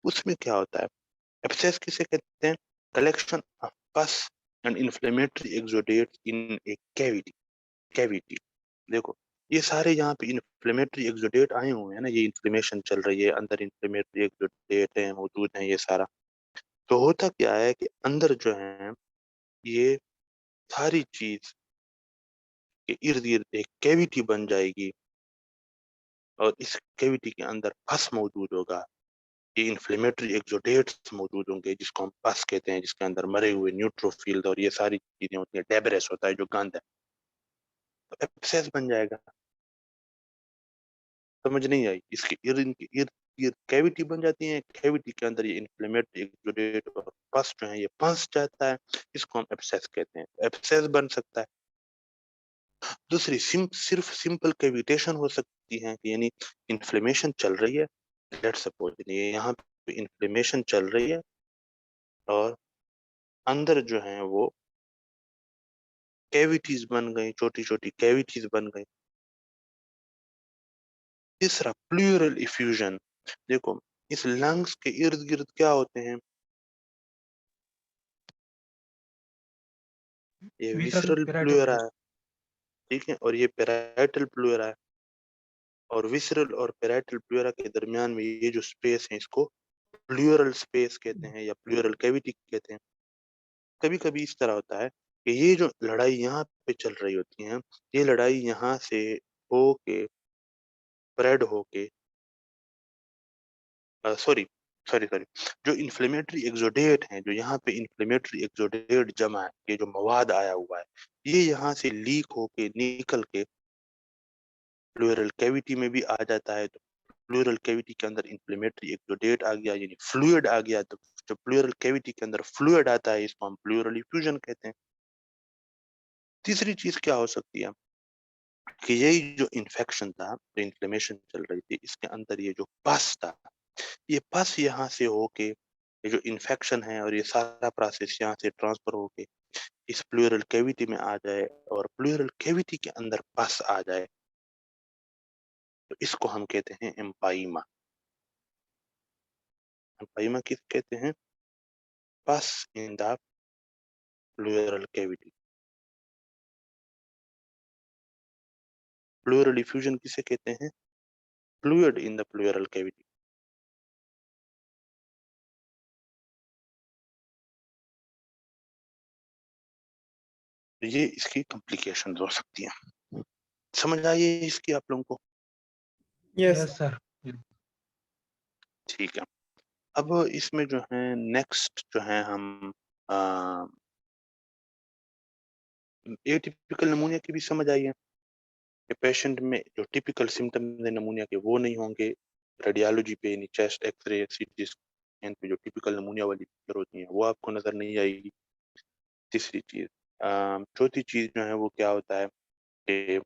उसमें क्या होता है? एब्सेस किसे कहते हैं? Collection of pus and inflammatory exudates in a cavity. देखो, ये सारे यहाँ पे इन्फ्लेमेटरी एक्सोडेट आए हुए हैं ना, ये इन्फ्लेमेशन चल रही है, अंदर इन्फ्लेमेटरी एक्सोडेट है मौजूद है, ये सारा। तो होता क्या है कि अंदर जो है ये सारी चीज के इर्द गिर्द एक कैविटी बन जाएगी, और इस कैविटी के अंदर पस मौजूद होगा, ये इन्फ्लेमेटरी एक्सोडेट्स मौजूद होंगे, जिसको हम पस कहते हैं, जिसके अंदर मरे हुए न्यूट्रोफिल्स और ये सारी चीजें होती हैं, डेब्रेस होता है जो गंद है, तो एब्सेस बन जाएगा। समझ नहीं आई? इसके इर्द इनके इर्द गिर्द कैविटी बन जाती है, कैविटी के अंदर ये इन्फ्लेमेटरी एक्सोडेट और पस जो है ये फंस जाता है, इसको हम एब्सेस कहते हैं। एब्सेस बन सकता है। दूसरी सिर्फ सिंपल कैविटेशन हो सकती है, यानी इन्फ्लेमेशन चल रही है, लेट्स सपोज ये यहाँ पे इन्फ्लेमेशन चल रही है और अंदर जो है वो कैविटीज बन गई, छोटी छोटी कैविटीज बन गई। तीसरा प्लूरल इफ्यूजन। देखो, इस लंग्स के इर्द गिर्द क्या होते हैं? ये विसरल विसरल प्लूरा पेराइटल। है, ठीक है, और ये पेराइटल प्लूरा है। और विसरल और पेराइटल प्लूरा के दरमियान में ये जो स्पेस है इसको प्लूरल स्पेस कहते हैं, या प्लूरल कैविटी कहते हैं। कभी कभी इस तरह होता है कि ये जो लड़ाई यहाँ पे चल रही होती है, ये लड़ाई यहाँ से होके स्प्रेड होके, सॉरी सॉरी सॉरी, जो इन्फ्लेमेटरी एक्सोडेट हैं, जो यहाँ पे इन्फ्लेमेटरी एक्सोडेट जमा है, ये जो मवाद आया हुआ है, ये यहाँ से लीक होके निकल के प्लूरल कैविटी में भी आ जाता है। तो प्लूरल कैविटी के अंदर इन्फ्लेमेटरी एक्सोडेट आ गया, यानी फ्लूइड आ गया। तो जो प्लूरल कैविटी के अंदर फ्लूइड आता है, इसको हम प्लूरल इफ्यूजन कहते हैं। तीसरी चीज क्या हो सकती है कि यही जो इन्फेक्शन था, जो इन्फ्लेमेशन चल रही थी, इसके अंदर ये जो पस था, ये पस यहाँ से होके, ये जो इन्फेक्शन है और ये सारा प्रोसेस यहाँ से ट्रांसफर होके इस प्लूरल कैविटी में आ जाए, और प्लूरल कैविटी के अंदर पस आ जाए, तो इसको हम कहते हैं एम्पाइमा। एम्पाइमा किस कहते हैं? पस in the pleural cavity. Pleural effusion किसे कहते हैं? Fluid in the pleural cavity. तो ये इसकी कॉम्प्लिकेशन हो सकती है। समझ आई है इसकी आप लोगों को? Yes. Yes sir. ठीक है, अब इसमें जो है नेक्स्ट जो है हम एटिपिकल नमूनिया की भी समझ आई है कि पेशेंट में जो टिपिकल सिम्टम्स है नमूनिया के वो नहीं होंगे। रेडियोलॉजी पे यानी चेस्ट एक्सरे सीटी स्कैन पे जो टिपिकल नमूनिया वाली पिक्चर होती है वो आपको नजर नहीं आएगी। तीसरी चीज, चौथी चीज जो है वो क्या होता है कि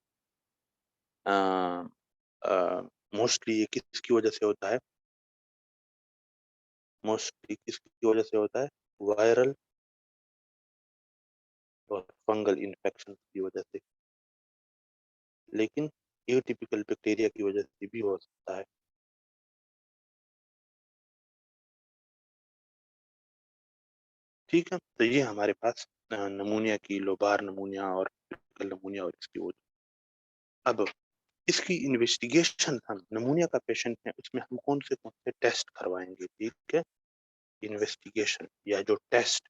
मोस्टली ये किसकी वजह से होता है? मोस्टली किसकी वजह से होता है? वायरल और फंगल इन्फेक्शन की वजह से, लेकिन एटिपिकल बैक्टीरिया की वजह से भी हो सकता है। ठीक है, तो ये हमारे पास नमूनिया की लोबार नमूनिया और नमूनिया और इसकी वो। अब इसकी इन्वेस्टिगेशन, हम नमूनिया का पेशेंट है उसमें हम कौन से टेस्ट करवाएंगे, ठीक है। इन्वेस्टिगेशन या जो टेस्ट,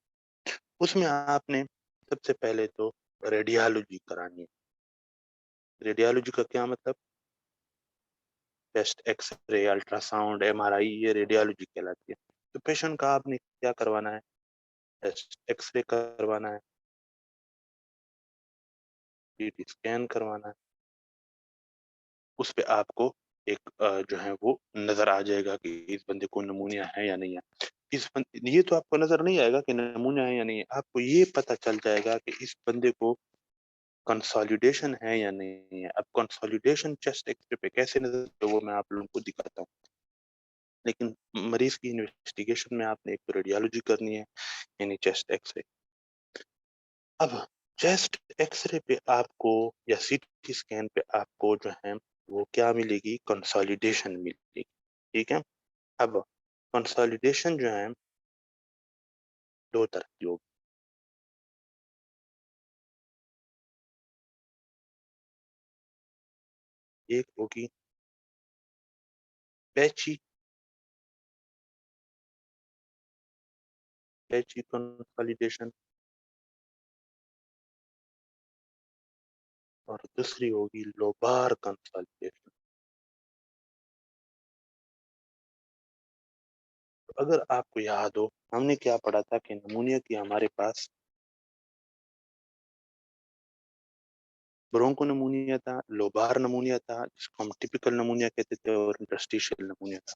उसमें आपने सबसे पहले तो रेडियोलॉजी करानी है। रेडियोलॉजी का क्या मतलब, टेस्ट, एक्सरे, अल्ट्रासाउंड, एमआरआई, ये रेडियोलॉजी कहलाती है। तो पेशेंट का आपने क्या करवाना है, टेस्ट, एक्सरे करवाना है, सीटी स्कैन करवाना है। उस पे आपको एक जो है वो नजर आ जाएगा कि इस बंदे को नमूनिया है या नहीं है। ये तो आपको नजर नहीं आएगा कि नमूनिया है या नहीं है, आपको ये पता चल जाएगा कि इस बंदे को कंसोलिडेशन है या नहीं है। अब कंसोलिडेशन चेस्ट एक्सरे पे कैसे नजर, तो वो मैं आप लोगों को दिखाता हूँ। लेकिन मरीज की इन्वेस्टिगेशन में आपने एक तो रेडियोलॉजी करनी है, यानी चेस्ट एक्सरे। अब चेस्ट एक्सरे पे आपको या सीटी स्कैन पे आपको जो है वो क्या मिलेगी, कंसोलिडेशन मिलेगी, ठीक है। अब कंसोलिडेशन जो है दो तरह की होगी। एक होगी पैची, पैची कंसोलिडेशन, और दूसरी होगी लोबार कंसोलिडेशन। तो अगर आपको याद हो, हमने क्या पढ़ा था कि नमूनिया की हमारे पास ब्रोंको नमूनिया था, लोबार नमूनिया था जिसको हम टिपिकल नमूनिया कहते थे, और इंटरस्टिशियल नमूनिया था।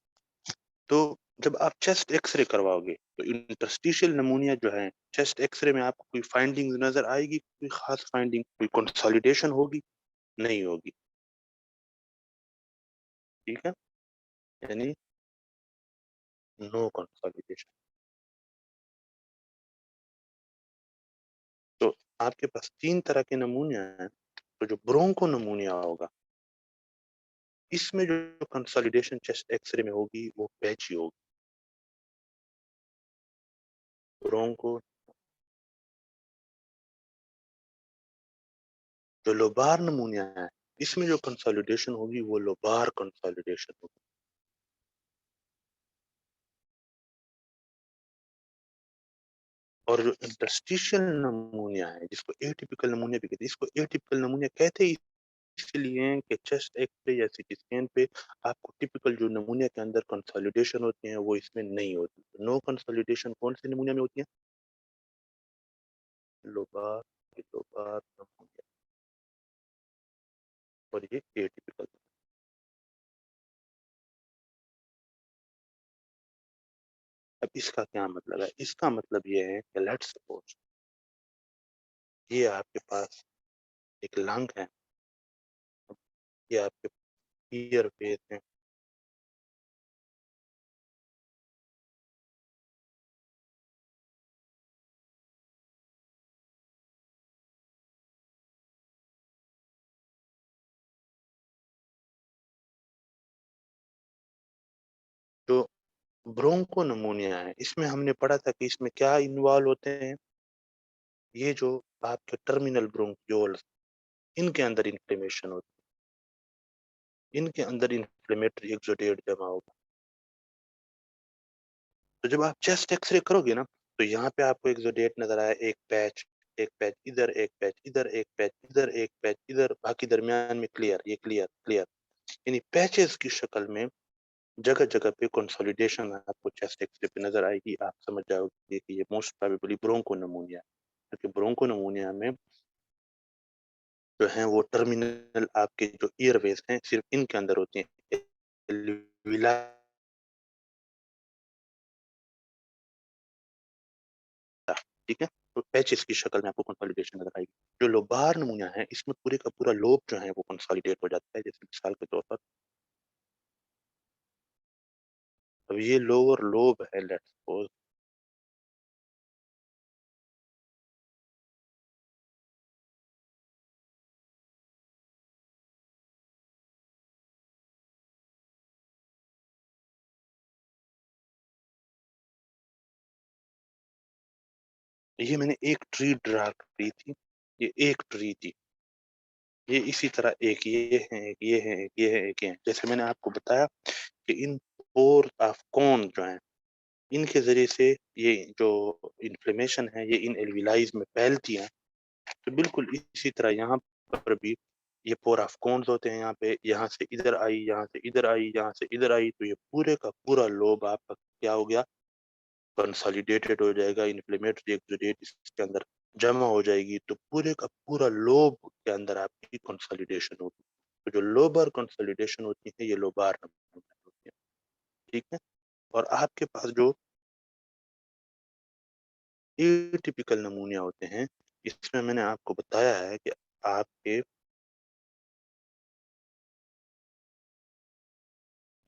तो जब आप चेस्ट एक्सरे करवाओगे तो इंटरस्टिशियल नमूनिया जो है, चेस्ट एक्सरे में आपको कोई फाइंडिंग नजर आएगी, कोई खास फाइंडिंग, कोई कंसोलिडेशन होगी, नहीं होगी, ठीक है, यानी नो कंसोलिडेशन। तो आपके पास तीन तरह के नमूनिया हैं। तो जो ब्रोंको नमूनिया होगा, इसमें जो कंसोलिडेशन चेस्ट एक्सरे में होगी वो पैची होगी। ब्रोंको, जो लोबार नमूनिया है, इसमें जो कंसोलिडेशन होगी वो लोबार कंसोलिडेशन होगी। और जो इंटरस्टिशियल नमूनिया है, जिसको एटिपिकल नमूनिया भी कहते हैं, इसको एटिपिकल नमूनिया कहते हैं इसलिए कि चेस्ट एक्सरे या सीटी स्कैन पे आपको टिपिकल जो नमूनिया के अंदर कंसोलिडेशन होती है वो इसमें नहीं होती। नो कंसोलिडेशन कौन से नमूनिया में होती है, लोबार, लोबार नमूनिया, और ये एटिपिकल। अब इसका क्या मतलब है, इसका मतलब ये है कि लेट्स सपोज ये आपके पास एक लंग है, ये आपके ईयर फेस है, जो ब्रोंको नमूनिया है इसमें हमने पढ़ा था कि इसमें क्या इन्वॉल्व होते हैं, ये जो आपके टर्मिनल ब्रोंक्यूल्स, इनके अंदर इन्फ्लेमेशन होती है, इनके अंदर इन्फ्लेमेटरी एक्सोडेट जमा होगा। तो जब आप चेस्ट एक्सरे करोगे ना, तो यहाँ पे आपको एक्सोडेट नजर आया, एक पैच इधर, एक पैच इधर, एक पैच इधर, एक पैच इधर, बाकी दरमियान में क्लियर, ये क्लियर क्लियर, यानी पैचेस की शक्ल में जगह जगह पे कंसोलिडेशन आपको चेस्ट एक्सरे पे नजर आएगी। आप समझ जाओगे कि ये मोस्ट प्रोबेबली ब्रोंको नमूनिया है, क्योंकि ब्रोंको नमूनिया में जो है वो टर्मिनल आपके जो एयरवेज हैं सिर्फ इनके अंदर होती हैं, एल्विला, ठीक है। तो पैचेस की शक्ल में आपको कंसोलिडेशन नजर आएगी। जो लोबार नमूनिया है इसमें पूरे का पूरा लोब जो है वो कंसोलिडेट हो जाता है, जैसे मिसाल के तौर पर अब ये लोअर लोब है, लेट्स सपोज, ये मैंने एक ट्री ड्रा करी थी, ये एक ट्री थी। ये इसी तरह एक ये है, एक ये है, एक ये है, एक ये है। जैसे मैंने आपको बताया कि इन पोर ऑफ कोन जो हैं, इनके ज़रिए से ये जो इन्फ्लेमेशन है ये इन एल्विलाइज़ में फैलती है। तो बिल्कुल इसी तरह यहाँ पर भी ये पोर ऑफ कोन्स होते हैं यहाँ पे, यहाँ से इधर आई, यहाँ से इधर आई, यहाँ से इधर आई, तो ये पूरे का पूरा लोब आपका क्या हो गया, कंसोलिडेटेड हो जाएगा, इन्फ्लेमेटरी एक्सुडेट इसके अंदर जमा हो जाएगी, तो पूरे का पूरा लोब के अंदर आपकी कंसोलिडेशन होगी। तो जो लोबर कंसोलिडेशन होती है ये लोबार नमूना होती है, ठीक है? और आपके पास जो एटिपिकल नमूने होते हैं, इसमें मैंने आपको बताया है कि आपके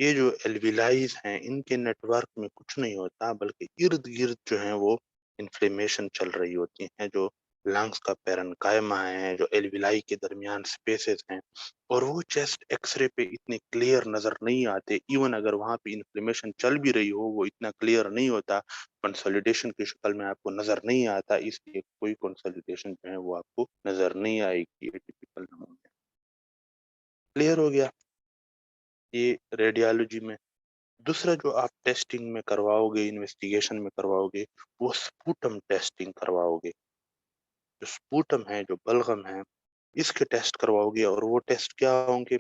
ये जो एल्विलाइज़ हैं, इनके नेटवर्क में कुछ नहीं होता, बल्कि इर्द-गिर्द जो है वो इन्फ्लेमेशन चल रही होती है, जो लंग्स का पैरेन्काइमा है, जो एल्विलाई के दरमियान स्पेसेस हैं, और वो चेस्ट एक्स-रे पे इतने क्लियर नज़र नहीं आते। इवन अगर वहाँ पे इन्फ्लेमेशन चल भी रही हो, वो इतना क्लियर नहीं होता, कंसोलिडेशन की शक्ल में आपको नज़र नहीं आता, इसलिए कोई कंसोलिडेशन जो है वो आपको नज़र नहीं आएगी एटिपिकल नमूने। क्लियर हो गया? ये रेडियोलॉजी में। दूसरा जो आप टेस्टिंग में करवाओगे, इन्वेस्टिगेशन में करवाओगे, वो स्पूटम टेस्टिंग करवाओगे। जो स्पूटम है, जो बलगम है, इसके टेस्ट करवाओगे, और वो टेस्ट क्या होंगे?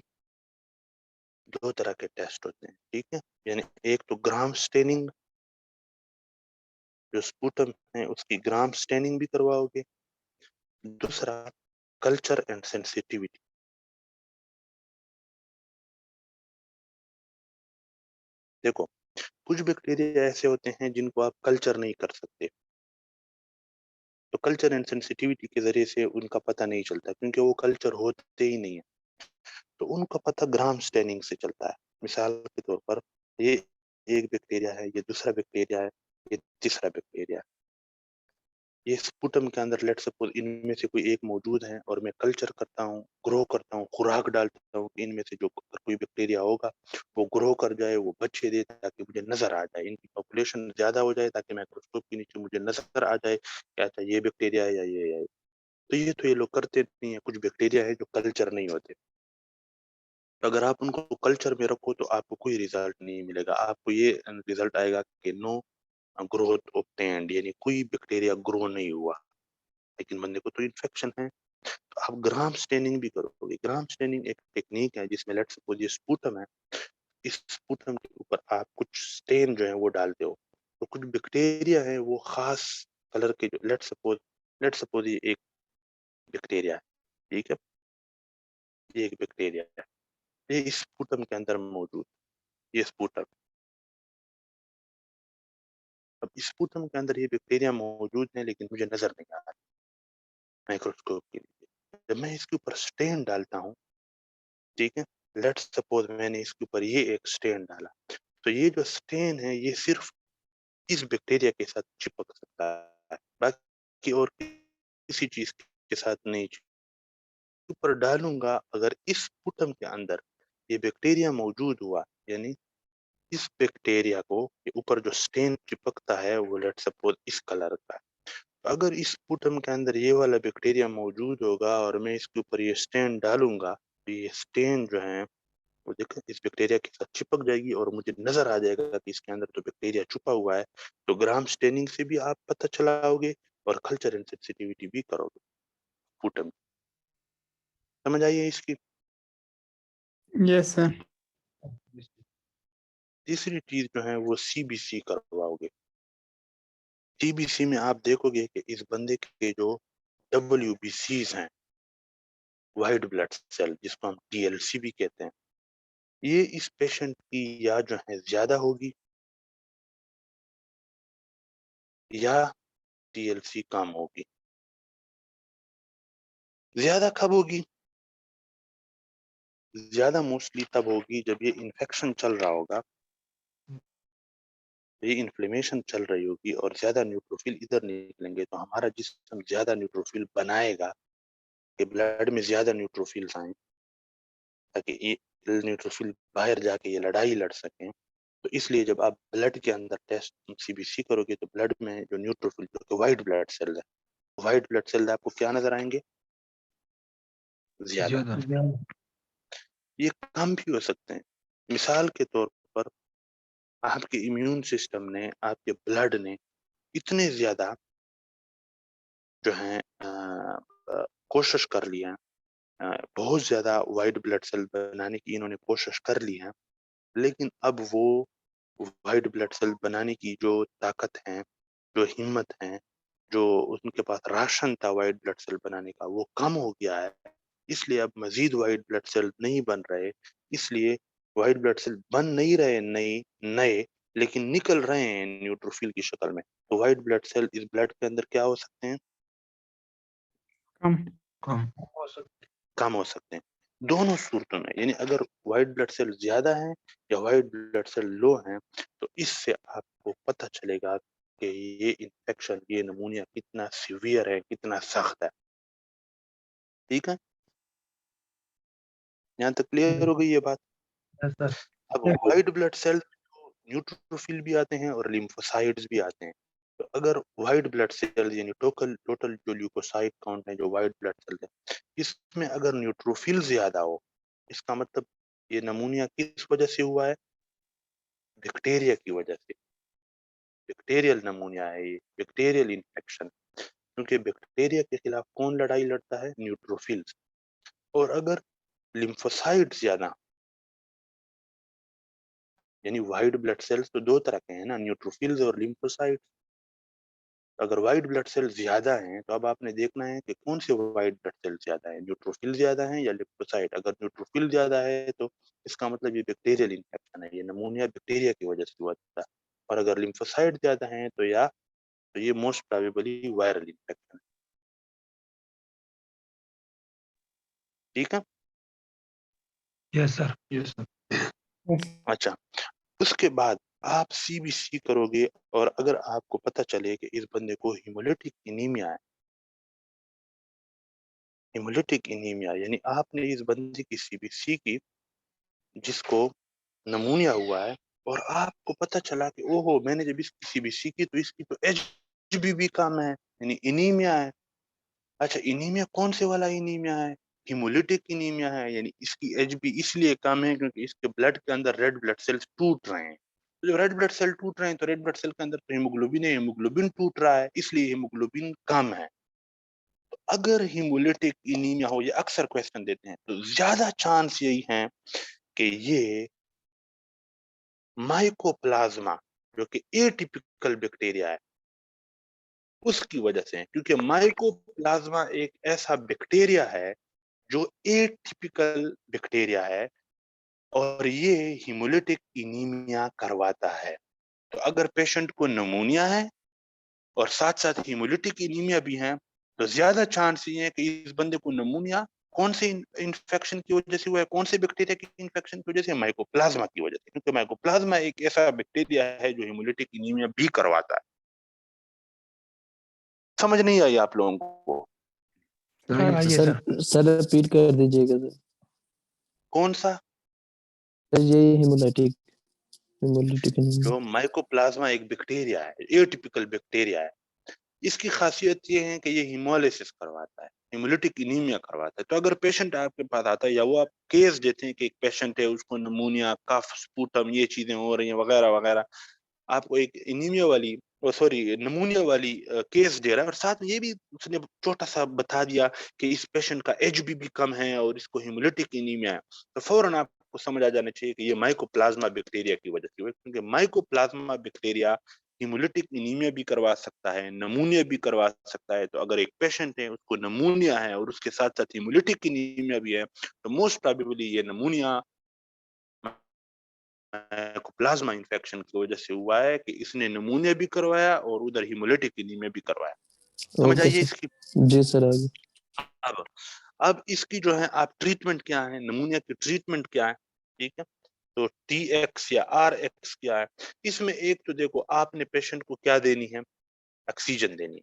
2 तरह के टेस्ट होते हैं, ठीक है? यानी एक तो ग्राम स्टेनिंग, जो स्पूटम है उसकी ग्राम स्टेनिंग भी करवाओगे। दूसरा कल्चर एंड सेंसिटिविटी। देखो, कुछ बैक्टीरिया ऐसे होते हैं जिनको आप कल्चर नहीं कर सकते। तो कल्चर एंड सेंसिटिविटी के ज़रिए से उनका पता नहीं चलता, क्योंकि वो कल्चर होते ही नहीं है। तो उनका पता ग्राम स्टेनिंग से चलता है। मिसाल के तौर पर ये एक बैक्टीरिया है, ये दूसरा बैक्टीरिया है, ये तीसरा बैक्टीरिया है। ये स्पुटम के अंदर लेट्स सपोज़ इनमें से कोई एक मौजूद है, और मैं कल्चर करता हूँ, ग्रो करता हूँ, खुराक डालता हूँ कि इनमें से जो कोई बैक्टीरिया होगा, वो ग्रो कर जाए, वो बच्चे दे, ताकि मुझे नज़र आ जाए, इनकी पॉपुलेशन ज़्यादा हो जाए, ताकि माइक्रोस्कोप के नीचे मुझे नज़र आ जाए कि अच्छा ये बैक्टीरिया है या ये है। तो ये लोग करते नहीं है, कुछ बैक्टीरिया है जो कल्चर नहीं होते। अगर आप उनको कल्चर में रखो तो आपको कोई रिजल्ट नहीं मिलेगा। आपको ये रिजल्ट आएगा कि नो ग्रोथ ऑब्टेन्ड, यानी कोई बैक्टीरिया ग्रो नहीं हुआ, लेकिन बंदे को तो इन्फेक्शन है। तो आप ग्राम स्टेनिंग भी करोगे। ग्राम स्टेनिंग एक टेक्नीक है जिसमें लेट्स सपोज़ ये स्पुटम है, इस स्पुटम के ऊपर आप कुछ स्टेन जो है वो डालते हो। तो कुछ बैक्टीरिया है वो ख़ास कलर के, जो लेट्स सपोज़ ये एक बैक्टीरिया है, ठीक है? ये एक बैक्टीरिया है। ये इस स्पुटम के अंदर मौजूद, ये स्पुटम। अब स्पुटम के अंदर ये बैक्टीरिया मौजूद है, लेकिन मुझे नज़र नहीं आ रहा माइक्रोस्कोप के नीचे। जब मैं इसके ऊपर स्टेन डालता हूँ, ठीक है? लेट्स सपोज़ मैंने इसके ऊपर ये एक स्टेन डाला, तो ये जो स्टेन है ये सिर्फ़ इस बैक्टीरिया के साथ चिपक सकता है, बाकी और किसी चीज़ के साथ नहीं। ऊपर डालूँगा, अगर इस स्पुटम के अंदर ये बैक्टीरिया मौजूद हुआ, यानी इस बैक्टीरिया को के ऊपर जो स्टेन चिपकता है वो लेट्स सपोज़ इस कलर का है। अगर इस स्पुटम के अंदर ये वाला बैक्टीरिया मौजूद होगा और मैं इसके ऊपर ये स्टेन डालूँगा, तो ये स्टेन जो है वो देखो इस बैक्टीरिया के साथ चिपक जाएगी, और मुझे नज़र आ जाएगा कि इसके अंदर तो बैक्टीरिया छुपा हुआ है। तो ग्राम स्टेनिंग से भी आप पता चलाओगे, और कल्चर एंड सेंसिटिविटी भी करोगे स्पुटम। समझ आई है इसकी? Yes sir. तीसरी चीज़ जो है वो सीबीसी करवाओगे। सीबीसी में आप देखोगे कि इस बंदे के जो डब्ल्यूबीसीज़ हैं, व्हाइट ब्लड सेल, जिसको हम टीएलसी भी कहते हैं, ये इस पेशेंट की या जो है ज़्यादा होगी, या टीएलसी कम होगी। ज़्यादा कब होगी? ज़्यादा मोस्टली तब होगी जब ये इन्फेक्शन चल रहा होगा, ये इन्फ्लेमेशन चल रही होगी, और ज़्यादा न्यूट्रोफिल इधर निकलेंगे, तो हमारा जिस्म ज़्यादा न्यूट्रोफिल बनाएगा कि ब्लड में ज़्यादा न्यूट्रोफिल्स आएँ, ताकि ये न्यूट्रोफिल बाहर जाके ये लड़ाई लड़ सकें। तो इसलिए जब आप ब्लड के अंदर टेस्ट सीबीसी करोगे तो ब्लड में जो न्यूट्रोफिल जो कि व्हाइट ब्लड सेल है, व्हाइट ब्लड सेल आपको क्या नजर आएंगे? ज्यादा। ज्यादा। ये कम भी हो सकते हैं। मिसाल के तौर पर आपके इम्यून सिस्टम ने, आपके ब्लड ने इतने ज्यादा जो है कोशिश कर लिया है, बहुत ज्यादा व्हाइट ब्लड सेल बनाने की इन्होंने कोशिश कर ली है, लेकिन अब वो व्हाइट ब्लड सेल बनाने की जो ताकत है, जो हिम्मत है, जो उनके पास राशन था व्हाइट ब्लड सेल बनाने का, वो कम हो गया है। इसलिए अब मजीद व्हाइट ब्लड सेल नहीं बन रहे। इसलिए व्हाइट ब्लड सेल बन नहीं रहे नए नए, लेकिन निकल रहे हैं न्यूट्रोफिल की शक्ल में। तो व्हाइट ब्लड सेल इस ब्लड के अंदर क्या हो सकते हैं? कम। कम हो सकते कम हो सकते हैं। दोनों सूरतों में, यानी अगर व्हाइट ब्लड सेल ज्यादा है या व्हाइट ब्लड सेल लो है, तो इससे आपको पता चलेगा कि ये इन्फेक्शन, ये नमूनिया कितना सीवियर है, कितना सख्त है। ठीक है, यहाँ तक क्लियर हो गई ये बात। हैं सर। अब व्हाइट ब्लड सेल न्यूट्रोफिल भी आते हैं और लिम्फोसाइट्स भी आते हैं। तो अगर व्हाइट ब्लड सेल यानी टोटल टोटल जो ल्यूकोसाइट काउंट है, जो व्हाइट ब्लड सेल है, इसमें अगर न्यूट्रोफिल ज्यादा हो, इसका मतलब ये नमूनिया किस वजह से हुआ है? बैक्टीरिया की वजह से। बैक्टीरियल नमूनिया है ये, बैक्टीरियल इन्फेक्शन। क्योंकि बैक्टीरिया के खिलाफ कौन लड़ाई लड़ता है? न्यूट्रोफिल्स। और अगर लिम्फोसाइट ज्यादा, यानी व्हाइट ब्लड सेल्स तो दो तरह के हैं ना, न्यूट्रोफिल्स और लिम्फोसाइट। अगर व्हाइट ब्लड सेल ज्यादा हैं तो अब आपने देखना है कि कौन से व्हाइट ब्लड सेल ज्यादा है, न्यूट्रोफिल ज्यादा है या लिम्फोसाइट। अगर न्यूट्रोफिल ज्यादा है तो इसका मतलब ये बैक्टीरियल इन्फेक्शन है, ये नमूनिया बैक्टीरिया की वजह से हुआ था। और अगर लिम्फोसाइट ज्यादा है तो या तो ये मोस्ट प्रोबेबली वायरल इन्फेक्शन है। ठीक है। Yes sir. Yes sir. Yes. अच्छा, उसके बाद आप सीबीसी करोगे और अगर आपको पता चले कि इस बंदे को हिमोलिटिक एनीमिया है, हिमोलिटिक एनीमिया यानी आपने इस बंदे की सीबीसी की जिसको नमूनिया हुआ है, और आपको पता चला कि ओहो, मैंने जब इसकी सीबीसी की तो इसकी तो एचबीवी कम है, यानी एनीमिया है। अच्छा, एनीमिया कौन से वाला एनीमिया है? हिमोलिटिक एनीमिया है, यानी इसकी एचबी इसलिए कम है क्योंकि इसके ब्लड के अंदर रेड ब्लड सेल्स टूट रहे हैं। तो जब रेड ब्लड सेल टूट रहे हैं तो रेड ब्लड सेल के अंदर तो हीमोग्लोबिन है, हीमोग्लोबिन टूट रहा है, इसलिए हीमोग्लोबिन कम है। तो अगर हिमोलिटिक एनीमिया हो, ये अक्सर क्वेश्चन देते हैं, तो ज्यादा चांस यही है कि ये माइकोप्लाज्मा जो कि एटिपिकल बैक्टीरिया है उसकी वजह से है। क्योंकि माइकोप्लाज्मा एक ऐसा बैक्टीरिया है जो एटिपिकल बैक्टीरिया है और ये हिमोलिटिक एनीमिया करवाता है। तो अगर पेशेंट को नमूनिया है और साथ साथ हिमोलिटिक एनीमिया भी है, तो ज्यादा चांस ये है कि इस बंदे को नमूनिया कौन से इन्फेक्शन की वजह से हुआ है, कौन से बैक्टीरिया की इन्फेक्शन की वजह से? माइकोप्लाज्मा की वजह से। क्योंकि माइकोप्लाज्मा एक ऐसा बैक्टीरिया है जो हिमोलिटिक एनीमिया भी करवाता है। समझ नहीं आई आप लोगों को? हाँ आइए सर सर। सर रिपीट कर दीजिएगा सर। कौन सा? सर ये हिमोलाइटिक हिमोलिटिक एनीमिया। जो माइकोप्लाज्मा एक बैक्टीरिया है, एटिपिकल बैक्टीरिया है। इसकी खासियत ये है कि ये हिमोलिसिस करवाता है, हिमोलिटिक एनीमिया करवाता है। तो अगर पेशेंट आपके पास आता है या वो आप केस देते हैं कि एक पेशेंट है, उसको नमूनिया, कफ, स्पूटम, ये चीजें हो रही हैं वगैरह वगैरह, आपको एक एनीमिया वाली, सॉरी, नमूनिया वाली केस दे रहा है और साथ में ये भी उसने छोटा सा बता दिया कि इस पेशेंट का एचबीबी कम है और इसको हिमोलिटिक एनीमिया है, तो फौरन आपको समझ आ जाना चाहिए कि ये माइकोप्लाज्मा बैक्टीरिया की वजह से हुआ है। क्योंकि माइकोप्लाज्मा बैक्टीरिया हिमोलिटिक एनीमिया भी करवा सकता है, नमूनिया भी करवा सकता है। तो अगर एक पेशेंट है, उसको नमूनिया है और उसके साथ साथ हिमोलिटिक एनीमिया भी है, तो मोस्ट प्रोबेबली ये नमूनिया प्लाज्मा इन्फेक्शन की वजह से हुआ है कि इसने नमूने भी करवाया और उधर हिमोलिटिक एनीमिया भी करवाया। समझ ओके आइए सर। इसकी। जी सर आगे। अब अब इसकी जो है आप ट्रीटमेंट क्या है, नमूनिया की ट्रीटमेंट क्या है? ठीक है, तो टीएक्स या आरएक्स क्या है? इसमें एक तो देखो, आपने पेशेंट को क्या देनी है? ऑक्सीजन देनी है।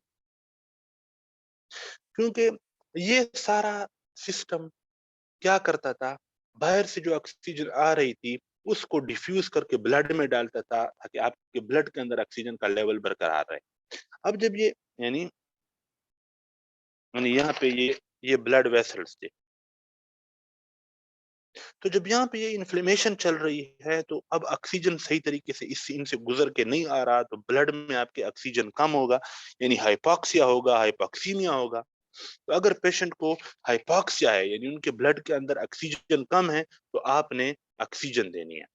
क्योंकि ये सारा सिस्टम क्या करता था, बाहर से जो ऑक्सीजन आ रही थी उसको डिफ्यूज करके ब्लड में डालता था ताकि आपके ब्लड के अंदर ऑक्सीजन का लेवल बरकरार रहे। अब जब ये यानी यहाँ पे ये ब्लड वेसल्स थे, तो जब यहाँ पे ये इन्फ्लेमेशन चल रही है तो अब ऑक्सीजन सही तरीके से इनसे गुजर के नहीं आ रहा, तो ब्लड में आपके ऑक्सीजन कम होगा, यानी हाइपोक्सिया होगा, हाइपोक्सीमिया होगा। तो अगर पेशेंट को हाइपोक्सिया है यानी उनके ब्लड के अंदर ऑक्सीजन कम है, तो आपने ऑक्सीजन देनी है,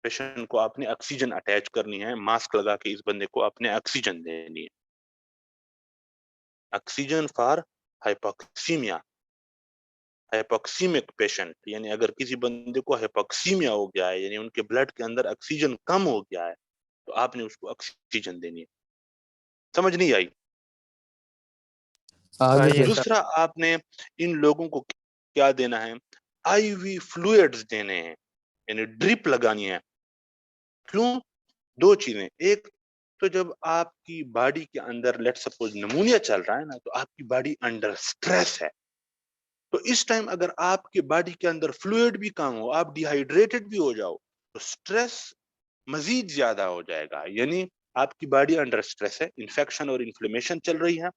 पेशेंट को आपने ऑक्सीजन अटैच करनी है, मास्क लगा के इस बंदे को आपने ऑक्सीजन देनी है, ऑक्सीजन फॉर हाइपोक्सीमिया। हाइपोक्सीमिक पेशेंट यानी अगर किसी बंदे को हाइपोक्सीमिया हो गया है यानी उनके ब्लड के अंदर ऑक्सीजन कम हो गया है, तो आपने उसको ऑक्सीजन देनी है। समझ नहीं आई? आगे सर। दूसरा, आपने इन लोगों को क्या देना है, आईवी फ्लूइड्स देने हैं, यानी ड्रिप लगानी है। क्यों? दो चीजें, एक तो जब आपकी बॉडी के अंदर लेट सपोज निमोनिया चल रहा है ना, तो आपकी बॉडी अंडर स्ट्रेस है, तो इस टाइम अगर आपके बॉडी के अंदर फ्लूइड भी कम हो, आप डिहाइड्रेटेड भी हो जाओ, तो स्ट्रेस मजीद ज्यादा हो जाएगा, यानी आपकी बॉडी अंडर स्ट्रेस है, इन्फेक्शन और इन्फ्लेमेशन चल रही है,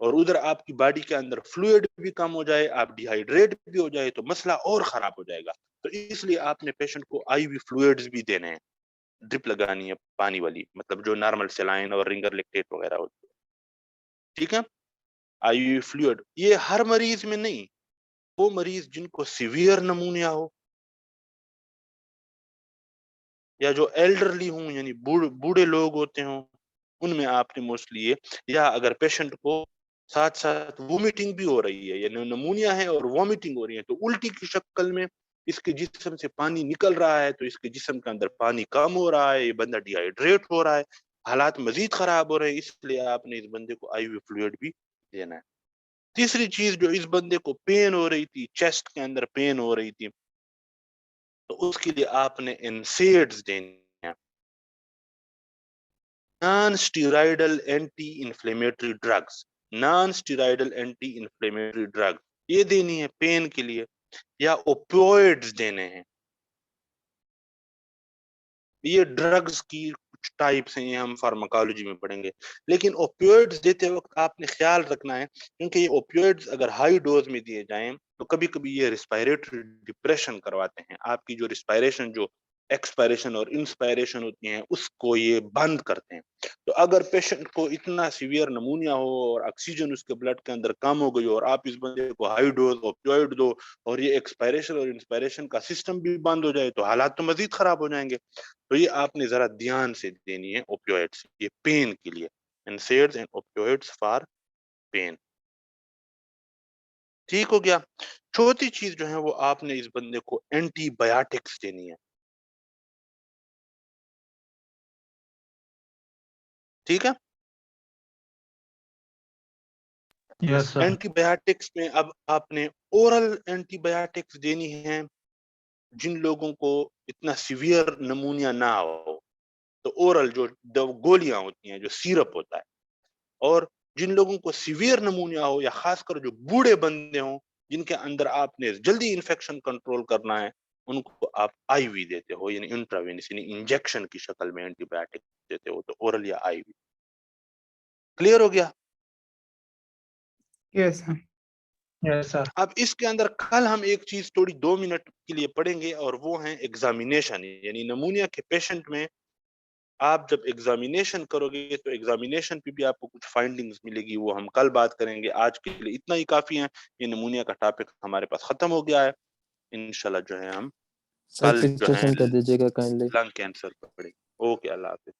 और उधर आपकी बॉडी के अंदर फ्लूइड भी कम हो जाए, आप डिहाइड्रेट भी हो जाए, तो मसला और खराब हो जाएगा। तो इसलिए आपने पेशेंट को आईवी फ्लूइड्स भी देने हैं, ड्रिप लगानी है पानी वाली, मतलब जो नॉर्मल सेलाइन और रिंगर लेक्टेट वगैरह होती है, ठीक है। आईवी फ्लूइड ये हर मरीज में नहीं, वो मरीज जिनको सीवियर नमूनिया हो या जो एल्डरली हों यानी बूढ़े लोग होते हों, उनमें आपने मोस्टली ये, या अगर पेशेंट को साथ साथ वोमिटिंग भी हो रही है, यानी नमूनिया है और वोमिटिंग हो रही है, तो उल्टी की शक्ल में इसके जिस्म से पानी निकल रहा है, तो इसके जिस्म के अंदर पानी कम हो रहा है, ये बंदा डिहाइड्रेट हो रहा है, हालात मजीद खराब हो रहे हैं, इसलिए आपने इस बंदे को आईवी फ्लूइड भी देना है। तीसरी चीज, जो इस बंदे को पेन हो रही थी, चेस्ट के अंदर पेन हो रही थी, तो उसके लिए आपने एनसेड्स देने हैं, non steroidal anti inflammatory drugs, non steroidal anti inflammatory drug ये देनी है पेन के लिए, या ओपियोइड्स देने हैं। ये ड्रग्स की कुछ टाइप्स हैं, ये हम फार्माकोलॉजी में पढ़ेंगे, लेकिन ओपियोइड्स देते वक्त आपने ख्याल रखना है, क्योंकि ये ओपियोइड्स अगर हाई डोज में दिए जाएं तो कभी कभी ये रिस्पायरेटरी डिप्रेशन करवाते हैं, आपकी जो रिस्पायरेशन, जो एक्सपायरेशन और इंस्पायरेशन होती हैं, उसको ये बंद करते हैं। तो अगर पेशेंट को इतना सीवियर नमूनिया हो और ऑक्सीजन उसके ब्लड के अंदर कम हो गई और आप इस बंदे को हाई डोज ओपियोइड दो और ये एक्सपायरेशन और इंस्पायरेशन का सिस्टम भी बंद हो जाए, तो हालात तो मजीद खराब हो जाएंगे। तो ये आपने जरा ध्यान से देनी है ओपियोइड्स, ये पेन के लिए, NSAIDs and opioids for pain. ठीक हो गया। चौथी चीज जो है वो आपने इस बंदे को एंटीबायोटिक्स देनी है, ठीक है। Yes sir. एंटीबायोटिक्स में अब आपने ओरल एंटीबायोटिक्स देनी है, जिन लोगों को इतना सीवियर नमूनिया ना हो, तो ओरल जो गोलियां होती हैं, जो सिरप होता है, और जिन लोगों को सीवियर नमूनिया हो या खासकर जो बूढ़े बंदे हों जिनके अंदर आपने जल्दी इन्फेक्शन कंट्रोल करना है, उनको आप आईवी देते हो, यानी इंट्रावेनस यानी इंजेक्शन की शक्ल में एंटीबायोटिक देते हो, तो ओरल या आईवी। क्लियर हो गया? Yes sir. Yes sir. अब इसके अंदर कल हम एक चीज थोड़ी 2 मिनट के लिए पढ़ेंगे, और वो है एग्जामिनेशन, यानी नमूनिया के पेशेंट में आप जब एग्जामिनेशन करोगे तो एग्जामिनेशन पे भी आपको कुछ फाइंडिंग्स मिलेगी, वो हम कल बात करेंगे। आज के लिए इतना ही काफी है, ये नमूनिया का टॉपिक हमारे पास खत्म हो गया है। इंशाल्लाह जो है हम सर कल जो है फिक्सेशन कर दीजिएगा काइंडली। लंग कैंसर पर पढ़ेंगे। ओके, अल्लाह हाफिज।